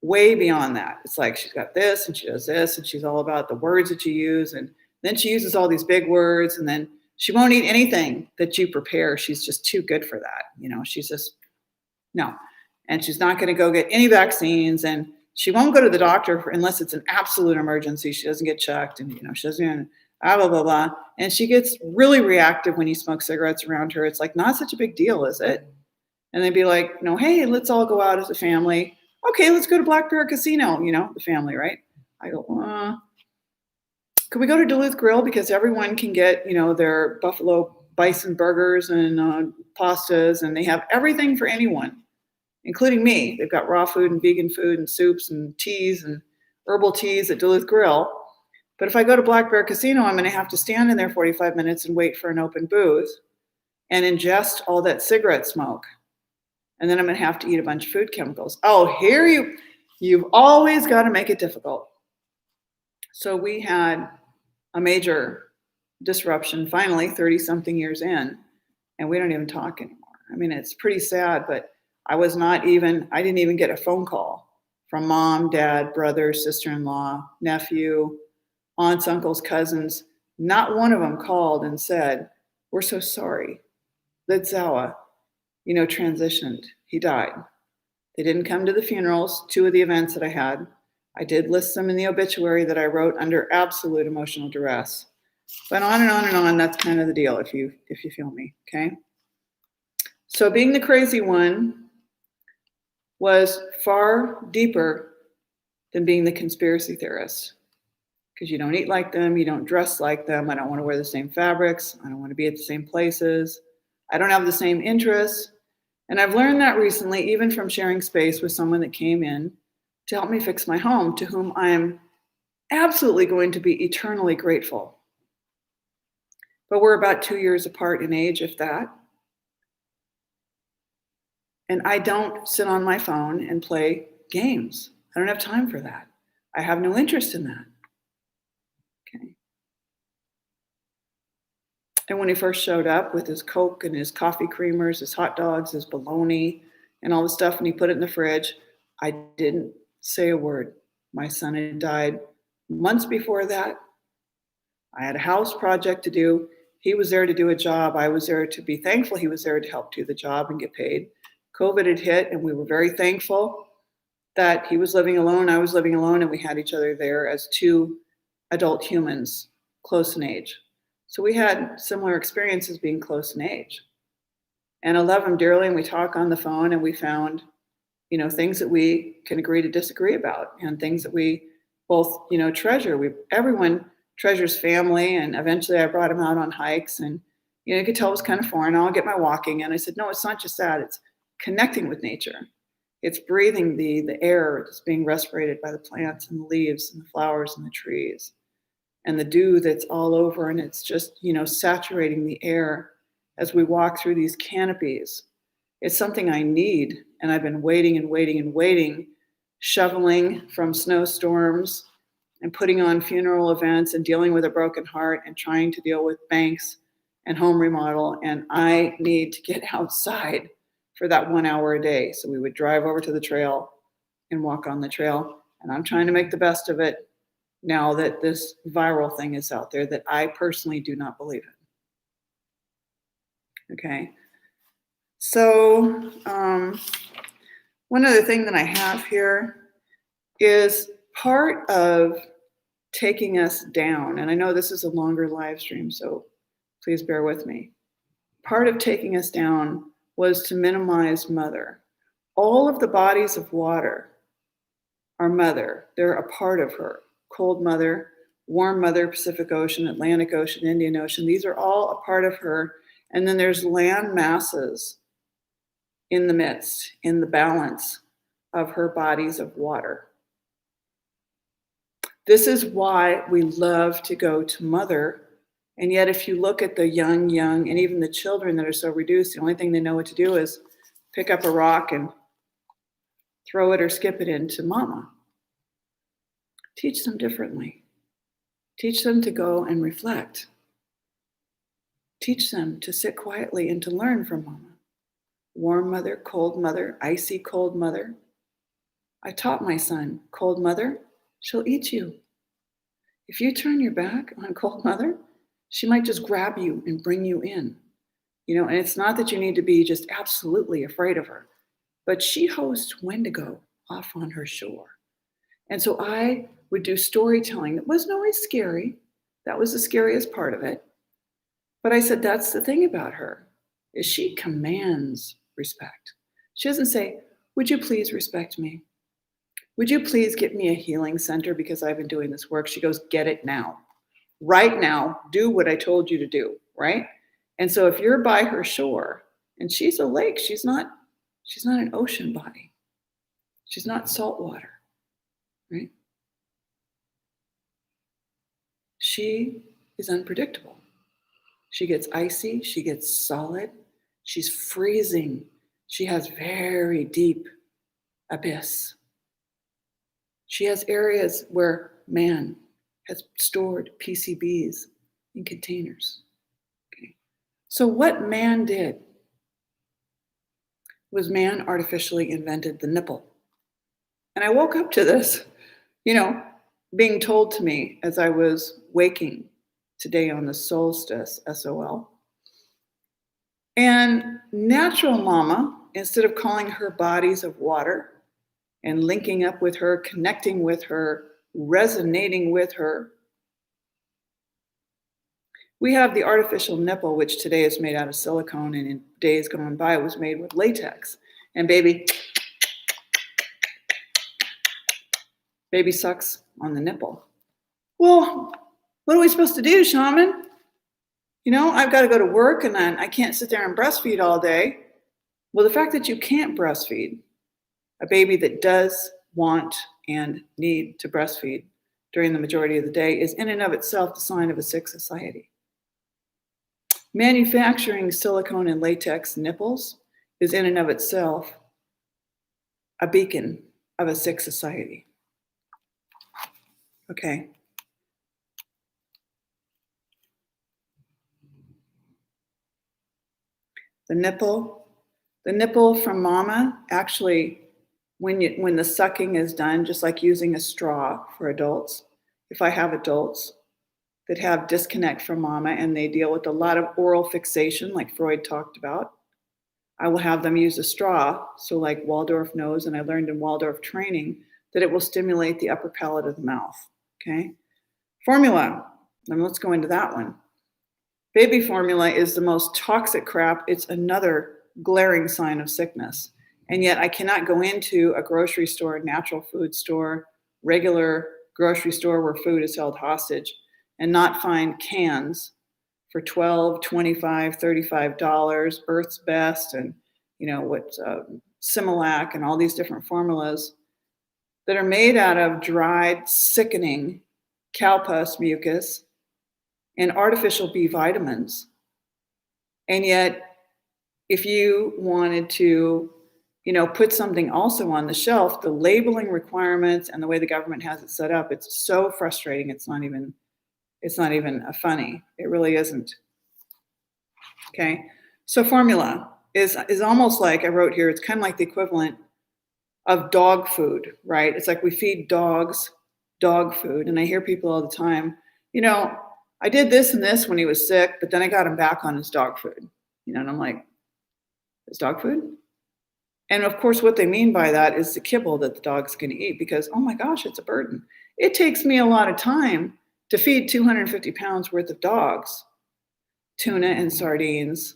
way beyond that. It's like she's got this and she does this, and she's all about the words that you use, and then she uses all these big words, and then she won't eat anything that you prepare. She's just too good for that. She's just, no. And she's not going to go get any vaccines, and she won't go to the doctor unless it's an absolute emergency. She doesn't get checked, and she doesn't even blah, blah, blah, blah. And she gets really reactive when you smoke cigarettes around her. It's like, not such a big deal, is it? And they'd be like, no, hey, let's all go out as a family. Okay, let's go to Black Bear Casino, the family, right? I go, could we go to Duluth Grill, because everyone can get, their buffalo bison burgers and pastas, and they have everything for anyone, including me. They've got raw food and vegan food and soups and teas and herbal teas at Duluth Grill. But if I go to Black Bear Casino, I'm going to have to stand in there 45 minutes and wait for an open booth and ingest all that cigarette smoke. And then I'm going to have to eat a bunch of food chemicals. Oh, you've always got to make it difficult. So we had a major disruption finally, 30-something years in, and we don't even talk anymore. I mean, it's pretty sad, but I didn't even get a phone call from mom, dad, brother, sister-in-law, nephew, aunts, uncles, cousins. Not one of them called and said, we're so sorry that Zawa, transitioned. He died. They didn't come to the funerals, 2 of the events that I had. I did list them in the obituary that I wrote under absolute emotional duress. But on and on and on, that's kind of the deal, if you feel me, okay? So being the crazy one was far deeper than being the conspiracy theorist, because you don't eat like them, you don't dress like them, I don't want to wear the same fabrics, I don't want to be at the same places, I don't have the same interests. And I've learned that recently, even from sharing space with someone that came in to help me fix my home, to whom I am absolutely going to be eternally grateful. But we're about 2 years apart in age, if that. And I don't sit on my phone and play games. I don't have time for that. I have no interest in that. Okay. And when he first showed up with his Coke and his coffee creamers, his hot dogs, his bologna, and all the stuff, and he put it in the fridge, I didn't say a word. My son had died months before that. I had a house project to do. He was there to do a job. I was there to be thankful he was there to help do the job and get paid. COVID had hit, and we were very thankful that he was living alone, I was living alone, and we had each other there as two adult humans, close in age. So we had similar experiences being close in age. And I love him dearly, and we talk on the phone, and we found, things that we can agree to disagree about, and things that we both, treasure. Everyone treasures family, and eventually I brought him out on hikes, and you could tell it was kind of foreign. I'll get my walking in. I said, no, it's not just that. It's connecting with nature. It's breathing the air that's being respirated by the plants and the leaves and the flowers and the trees, and the dew that's all over, and it's just, saturating the air as we walk through these canopies. It's something I need, and I've been waiting and waiting and waiting, shoveling from snowstorms and putting on funeral events and dealing with a broken heart and trying to deal with banks and home remodel, and I need to get outside for that 1 hour a day. So we would drive over to the trail and walk on the trail, and I'm trying to make the best of it now that this viral thing is out there that I personally do not believe in. Okay. So one other thing that I have here is part of taking us down, and I know this is a longer live stream, so please bear with me. Part of taking us down was to minimize mother. All of the bodies of water are mother. They're a part of her. Cold mother, warm mother, Pacific Ocean, Atlantic Ocean, Indian Ocean. These are all a part of her. And then there's land masses in the midst, in the balance of her bodies of water. This is why we love to go to mother. And yet if you look at the young, and even the children that are so reduced, the only thing they know what to do is pick up a rock and throw it or skip it into mama. Teach them differently. Teach them to go and reflect. Teach them to sit quietly and to learn from mama. Warm mother, cold mother, icy cold mother. I taught my son, cold mother, she'll eat you. If you turn your back on cold mother, she might just grab you and bring you in. And it's not that you need to be just absolutely afraid of her, but she hosts Wendigo off on her shore. And so I would do storytelling that wasn't always scary. That was the scariest part of it. But I said, that's the thing about her, is she commands respect. She doesn't say, would you please respect me? Would you please get me a healing center because I've been doing this work? She goes, get it now. Right now, do what I told you to do, right? And so if you're by her shore, and she's a lake, she's not an ocean body. She's not salt water, right? She is unpredictable. She gets icy, she gets solid, she's freezing. She has very deep abyss. She has areas where man has stored PCBs in containers. Okay. So what man did was man artificially invented the nipple. And I woke up to this, being told to me as I was waking today on the solstice, SOL. And natural mama, instead of calling her bodies of water and linking up with her, connecting with her, resonating with her, we have the artificial nipple, which today is made out of silicone, and in days gone by was made with latex. And baby sucks on the nipple. Well, what are we supposed to do, Shaman? I've got to go to work, and then I can't sit there and breastfeed all day. Well, the fact that you can't breastfeed a baby that does want and need to breastfeed during the majority of the day is in and of itself the sign of a sick society. Manufacturing silicone and latex nipples is in and of itself a beacon of a sick society. Okay. The nipple from mama, actually, when the sucking is done, just like using a straw for adults, if I have adults that have disconnect from mama and they deal with a lot of oral fixation, like Freud talked about, I will have them use a straw. So like Waldorf knows, and I learned in Waldorf training, that it will stimulate the upper palate of the mouth, okay? Formula, and let's go into that one. Baby formula is the most toxic crap. It's another glaring sign of sickness. And yet I cannot go into a grocery store, natural food store, regular grocery store where food is held hostage and not find cans for $12, $25, $35, Earth's Best, and Similac and all these different formulas that are made out of dried, sickening cow pus mucus and artificial B vitamins. And yet, if you wanted to, put something also on the shelf, the labeling requirements and the way the government has it set up, it's so frustrating. It's not even funny. It really isn't. Okay. So formula is almost like I wrote here, it's kind of like the equivalent of dog food, right? It's like we feed dogs dog food. And I hear people all the time, I did this and this when he was sick, but then I got him back on his dog food. And I'm like, his dog food? And of course, what they mean by that is the kibble that the dog's going to eat because, oh my gosh, it's a burden. It takes me a lot of time to feed 250 pounds worth of dogs, tuna and sardines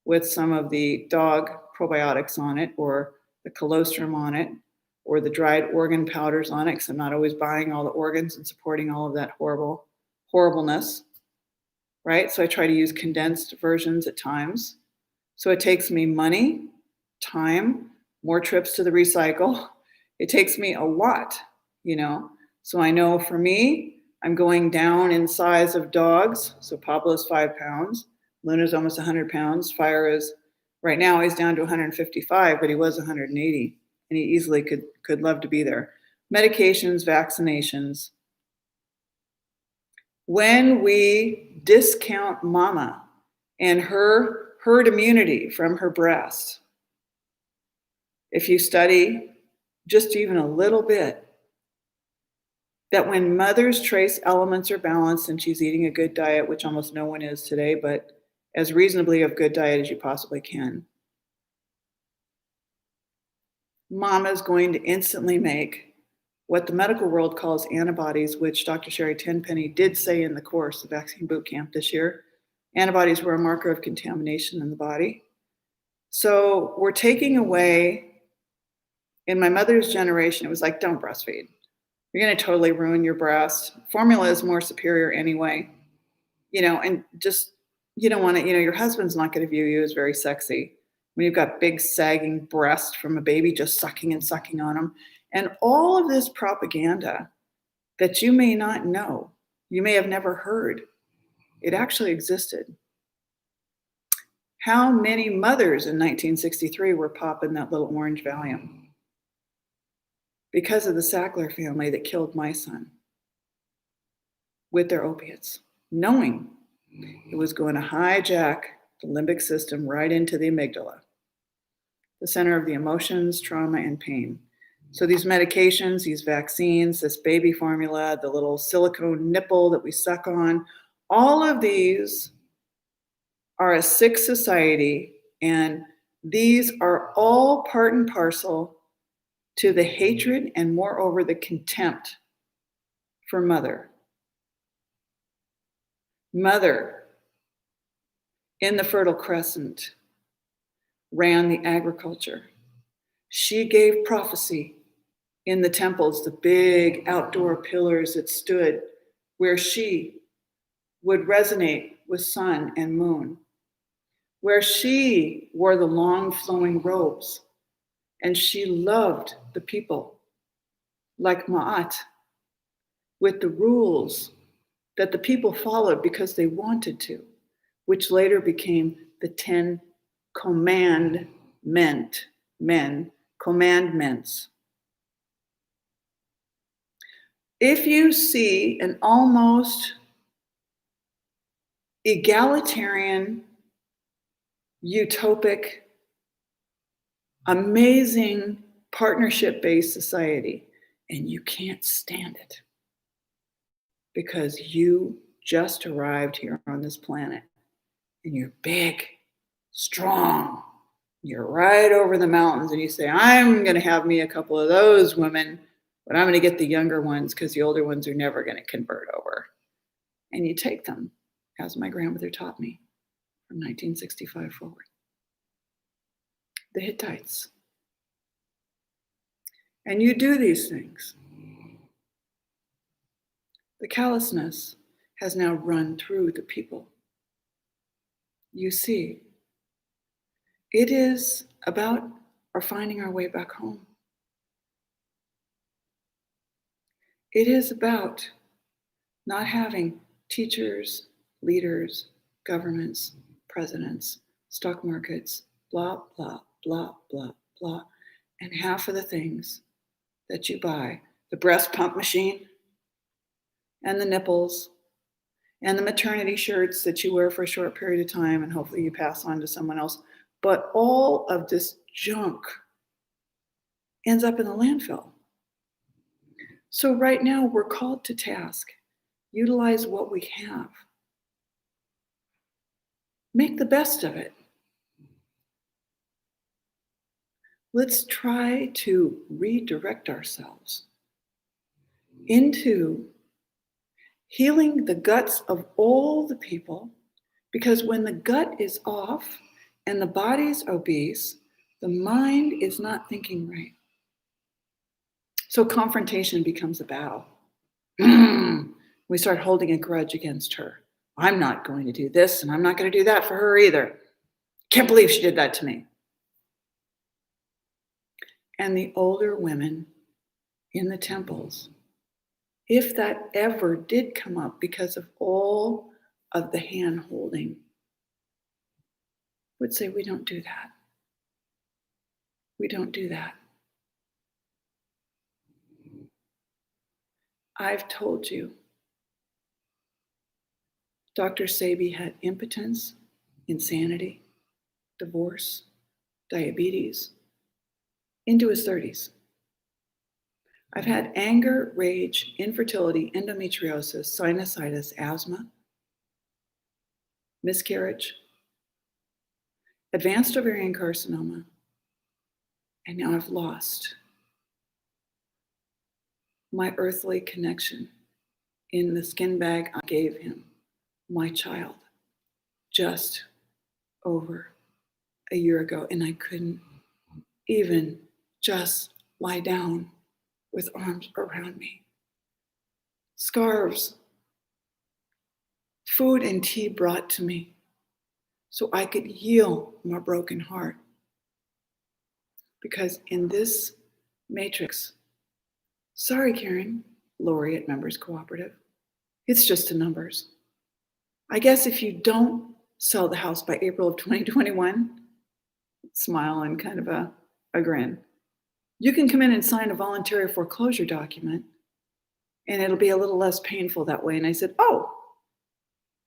with some of the dog probiotics on it or the colostrum on it or the dried organ powders on it because I'm not always buying all the organs and supporting all of that horribleness, right? So I try to use condensed versions at times. So it takes me money, time, more trips to the recycle. It takes me a lot, So I know for me, I'm going down in size of dogs. So Pablo's 5 pounds. Luna's almost 100 pounds. Fire is, right now he's down to 155, but he was 180. And he easily could love to be there. Medications, vaccinations. When we discount mama and her herd immunity from her breast, if you study just even a little bit, that when mother's trace elements are balanced and she's eating a good diet, which almost no one is today, but as reasonably of good diet as you possibly can, mama's going to instantly make what the medical world calls antibodies, which Dr. Sherry Tenpenny did say in the course, the vaccine boot camp this year. Antibodies were a marker of contamination in the body. So we're taking away, in my mother's generation, it was like, don't breastfeed. You're going to totally ruin your breast. Formula is more superior anyway, and just, you don't want to, your husband's not going to view you as very sexy when you've got big sagging breast from a baby just sucking and sucking on them. And all of this propaganda that you may not know, you may have never heard, it actually existed. How many mothers in 1963 were popping that little orange Valium? Because of the Sackler family that killed my son with their opiates, knowing it was going to hijack the limbic system right into the amygdala, the center of the emotions, trauma, and pain. So these medications, these vaccines, this baby formula, the little silicone nipple that we suck on, all of these are a sick society, and these are all part and parcel to the hatred and moreover the contempt for mother. Mother in the Fertile Crescent ran the agriculture. She gave prophecy in the temples, the big outdoor pillars that stood where she would resonate with sun and moon, where she wore the long flowing robes. And she loved the people like Ma'at with the rules that the people followed because they wanted to, which later became the 10 commandments. If you see an almost egalitarian utopic, amazing partnership-based society, and you can't stand it because you just arrived here on this planet and you're big, strong, you're right over the mountains, and you say, I'm going to have me a couple of those women, but I'm going to get the younger ones because the older ones are never going to convert over. And you take them, as my grandmother taught me, from 1965 forward. The Hittites. And you do these things. The callousness has now run through the people. You see, it is about our finding our way back home. It is about not having teachers, leaders, governments, presidents, stock markets, blah, blah, blah, blah, blah, and half of the things that you buy, the breast pump machine, and the nipples, and the maternity shirts that you wear for a short period of time and hopefully you pass on to someone else. But all of this junk ends up in the landfill. So right now we're called to task. Utilize what we have. Make the best of it. Let's try to redirect ourselves into healing the guts of all the people, because when the gut is off and the body's obese, the mind is not thinking right. So confrontation becomes a battle. We start holding a grudge against her. I'm not going to do this, and I'm not going to do that for her either. Can't believe she did that to me. And the older women in the temples, if that ever did come up because of all of the hand holding, would say, we don't do that. We don't do that. I've told you, Dr. Sebi had impotence, insanity, divorce, diabetes, into his 30s. I've had anger, rage, infertility, endometriosis, sinusitis, asthma, miscarriage, advanced ovarian carcinoma, and now I've lost my earthly connection in the skin bag I gave him, my child, just over a year ago, and I couldn't even just lie down with arms around me. Scarves, food and tea brought to me so I could heal my broken heart. Because in this matrix, sorry, Karen, Lori at Members Cooperative, it's just the numbers. I guess if you don't sell the house by April of 2021, smile and kind of a grin, you can come in and sign a voluntary foreclosure document and it'll be a little less painful that way. And I said, oh,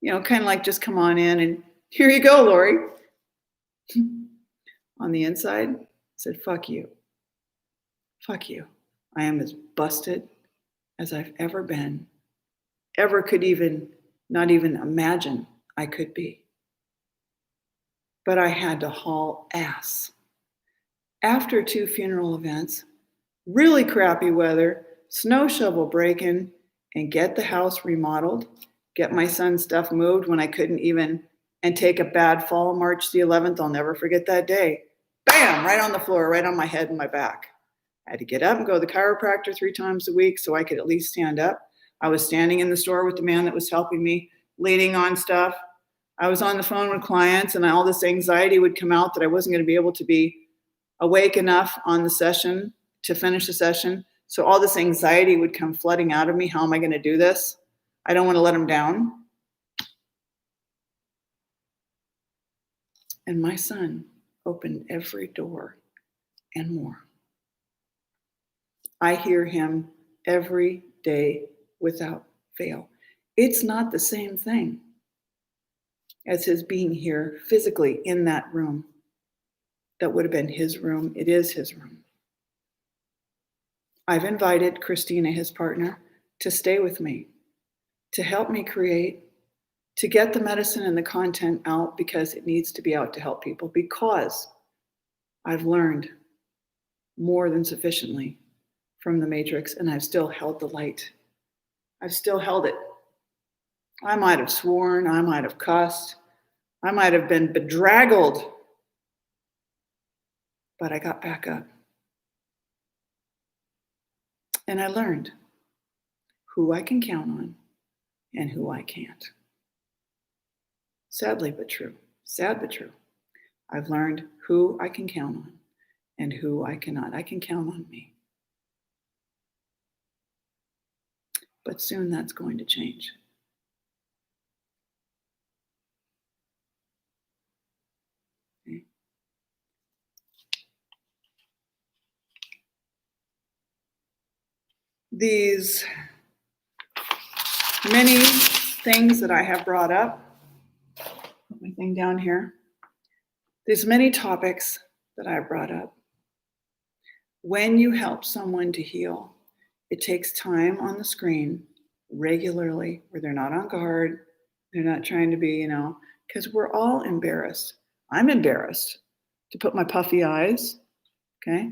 kind of like just come on in and here you go, Lori. On the inside, I said, fuck you. Fuck you. I am as busted as I've ever been, ever could not even imagine I could be. But I had to haul ass. After 2 funeral events, really crappy weather, snow shovel break-in, and get the house remodeled, get my son's stuff moved when I couldn't even, and take a bad fall March the 11th. I'll never forget that day. Bam, right on the floor, right on my head and my back. I had to get up and go to the chiropractor 3 times a week so I could at least stand up. I was standing in the store with the man that was helping me, leaning on stuff. I was on the phone with clients, and all this anxiety would come out that I wasn't going to be able to be awake enough on the session to finish the session. So all this anxiety would come flooding out of me. How am I going to do this? I don't want to let him down. And my son opened every door and more. I hear him every day without fail. It's not the same thing. as his being here physically in that room. That would have been his room. It is his room. I've invited Christina, his partner, to stay with me, to help me create, to get the medicine and the content out because it needs to be out to help people, because I've learned more than sufficiently from the matrix, and I've still held the light. I've still held it. I might have sworn, I might have cussed, I might have been bedraggled, but I got back up. And I learned who I can count on and who I can't. Sadly but true. Sad but true. I've learned who I can count on and who I cannot. I can count on me. But soon that's going to change. Okay. These many things that I have brought up, put my thing down here. There's many topics that I've brought up. When you help someone to heal, it takes time on the screen regularly where they're not on guard. They're not trying to be, because we're all embarrassed. I'm embarrassed to put my puffy eyes, okay?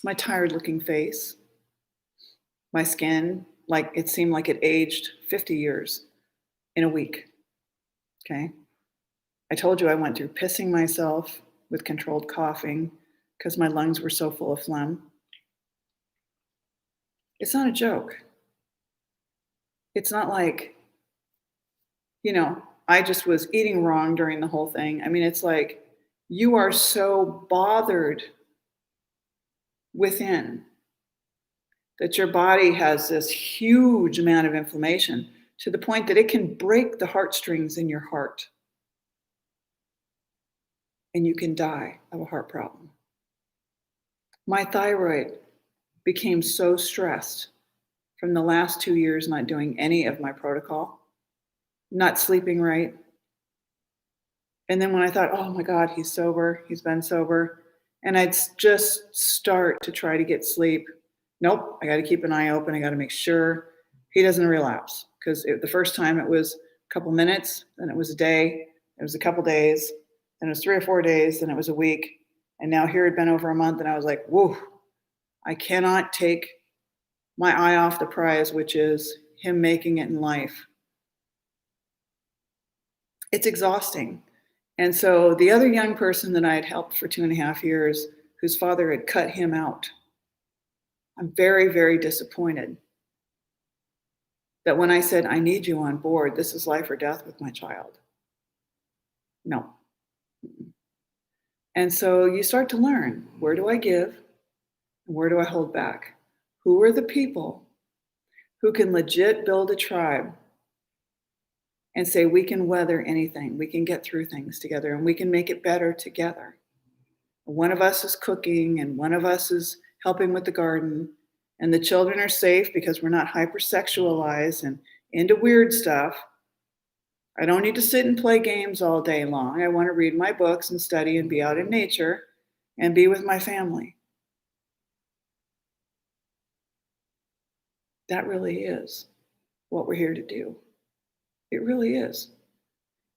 My tired looking face, my skin, like it seemed like it aged 50 years in a week, okay? I told you I went through pissing myself with controlled coughing because my lungs were so full of phlegm. It's not a joke. It's not like, I just was eating wrong during the whole thing. I mean, it's like you are so bothered within that your body has this huge amount of inflammation to the point that it can break the heartstrings in your heart. And you can die of a heart problem. My thyroid became so stressed from the last 2 years not doing any of my protocol, not sleeping right. And then when I thought, oh my God, he's sober, he's been sober, and I'd just start to try to get sleep. Nope, I got to keep an eye open. I got to make sure he doesn't relapse. Because the first time it was a couple minutes, then it was a day, it was a couple days, then it was 3 or 4 days, then it was a week. And now here had been over a month, and I was like, whoa, I cannot take my eye off the prize, which is him making it in life. It's exhausting. And so the other young person that I had helped for 2.5 years, whose father had cut him out, I'm very, very disappointed that when I said, I need you on board, this is life or death with my child. No. And so you start to learn, where do I give and where do I hold back? Who are the people who can legit build a tribe and say, we can weather anything, we can get through things together, and we can make it better together. One of us is cooking, and one of us is helping with the garden, and the children are safe because we're not hypersexualized and into weird stuff. I don't need to sit and play games all day long. I want to read my books and study and be out in nature and be with my family. That really is what we're here to do. It really is.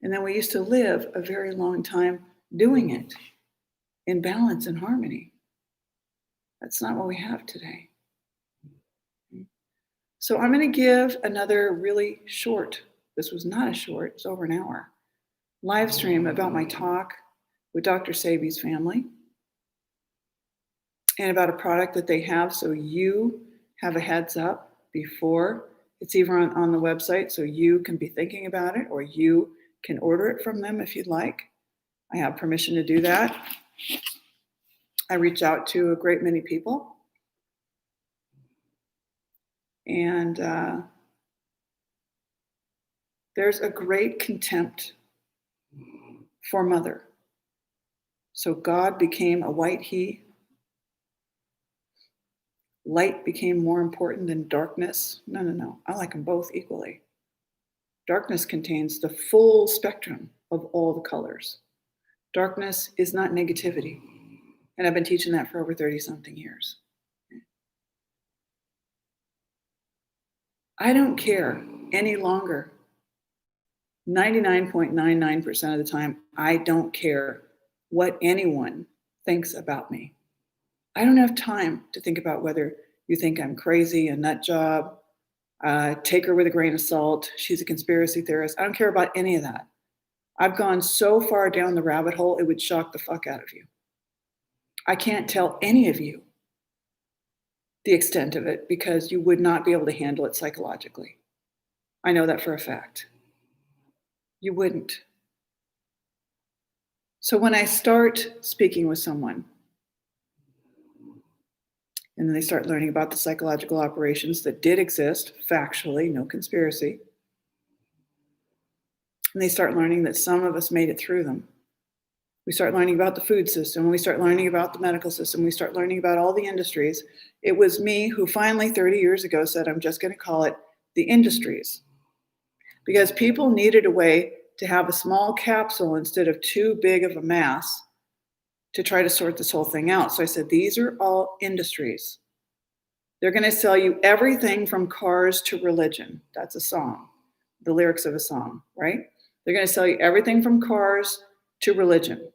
And then we used to live a very long time doing it in balance and harmony. That's not what we have today. So I'm going to give another really short, this was not a short, it's over an hour, live stream about my talk with Dr. Sabi's family and about a product that they have, so you have a heads up before it's either on the website, so you can be thinking about it, or you can order it from them if you'd like. I have permission to do that. I reach out to a great many people. And there's a great contempt for mother. So God became a white he. Light became more important than darkness. No. I like them both equally. Darkness contains the full spectrum of all the colors. Darkness is not negativity. And I've been teaching that for over 30-something years. I don't care any longer. 99.99% of the time, I don't care what anyone thinks about me. I don't have time to think about whether you think I'm crazy, a nut job, take her with a grain of salt, she's a conspiracy theorist. I don't care about any of that. I've gone so far down the rabbit hole, it would shock the fuck out of you. I can't tell any of you the extent of it because you would not be able to handle it psychologically. I know that for a fact. You wouldn't. So when I start speaking with someone, and then they start learning about the psychological operations that did exist, factually, no conspiracy, and they start learning that some of us made it through them. We start learning about the food system, we start learning about the medical system, we start learning about all the industries. It was me who finally 30 years ago said, I'm just going to call it the industries. Because people needed a way to have a small capsule instead of too big of a mass to try to sort this whole thing out. So I said, these are all industries. They're going to sell you everything from cars to religion. That's a song, the lyrics of a song, right? They're going to sell you everything from cars to religion.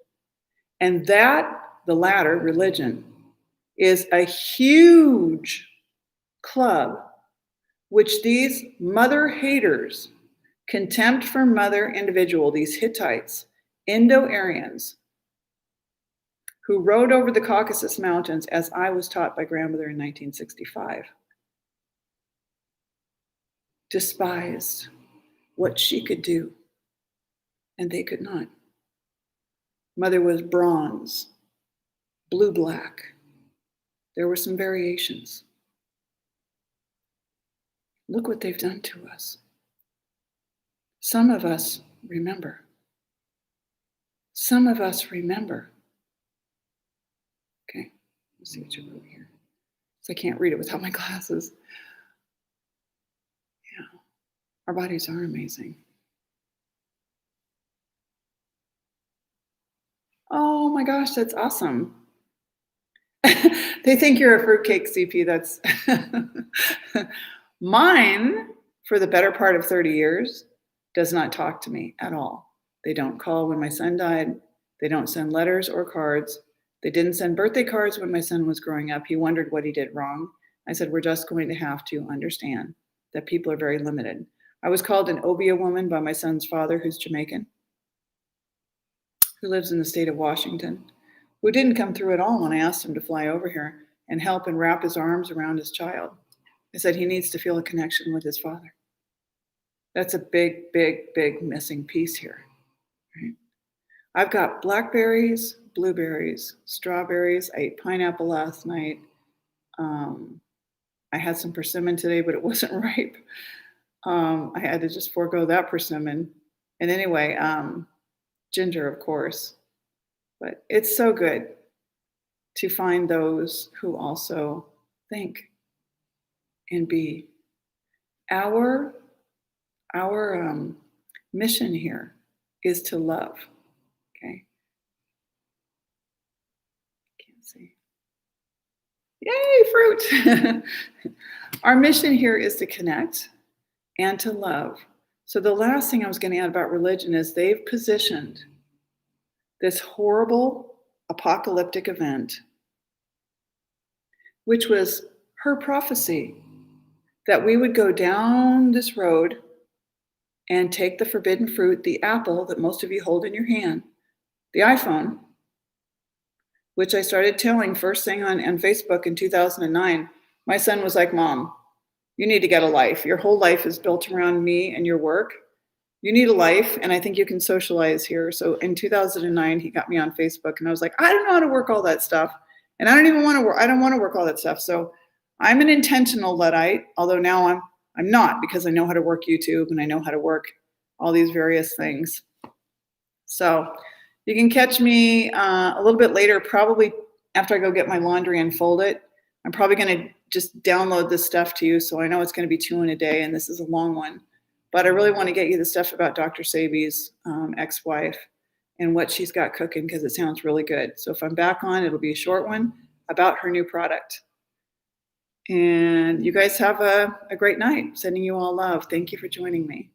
And that, the latter, religion, is a huge club which these mother haters, contempt for mother individual, these Hittites, Indo-Aryans, who rode over the Caucasus Mountains as I was taught by grandmother in 1965, despised what she could do, and they could not. Mother was bronze, blue-black. There were some variations. Look what they've done to us. Some of us remember. Some of us remember. Okay, let's see what you wrote here. So I can't read it without my glasses. Yeah, our bodies are amazing. Oh my gosh, that's awesome. They think you're a fruitcake, CP. That's mine, for the better part of 30 years, does not talk to me at all. They don't call when my son died. They don't send letters or cards. They didn't send birthday cards when my son was growing up. He wondered what he did wrong. I said, we're just going to have to understand that people are very limited. I was called an obia woman by my son's father, who's Jamaican, who lives in the state of Washington, who didn't come through at all when I asked him to fly over here and help and wrap his arms around his child. I said he needs to feel a connection with his father. That's a big, big, big missing piece here. Right? I've got blackberries, blueberries, strawberries. I ate pineapple last night. I had some persimmon today, but it wasn't ripe. I had to just forego that persimmon. And anyway, ginger, of course. But it's so good to find those who also think and be. Our mission here is to love. Okay. Can't see. Yay, fruit! Our mission here is to connect and to love. So the last thing I was going to add about religion is they've positioned this horrible apocalyptic event, which was her prophecy, that we would go down this road and take the forbidden fruit, the apple that most of you hold in your hand, the iPhone, which I started telling first thing on Facebook in 2009. My son was like, Mom, you need to get a life. Your whole life is built around me and your work. You need a life, and I think you can socialize here. So in 2009, he got me on Facebook, and I was like, I don't know how to work all that stuff, and I don't want to work all that stuff. So I'm an intentional Luddite, although now I'm not, because I know how to work YouTube and I know how to work all these various things. So you can catch me a little bit later, probably after I go get my laundry and fold it. I'm probably going to just download this stuff to you, so I know it's going to be 2 in a day, and this is a long one. But I really want to get you the stuff about Dr. Sabi's ex-wife and what she's got cooking, because it sounds really good. So if I'm back on, it'll be a short one about her new product. And you guys have a great night. Sending you all love. Thank you for joining me.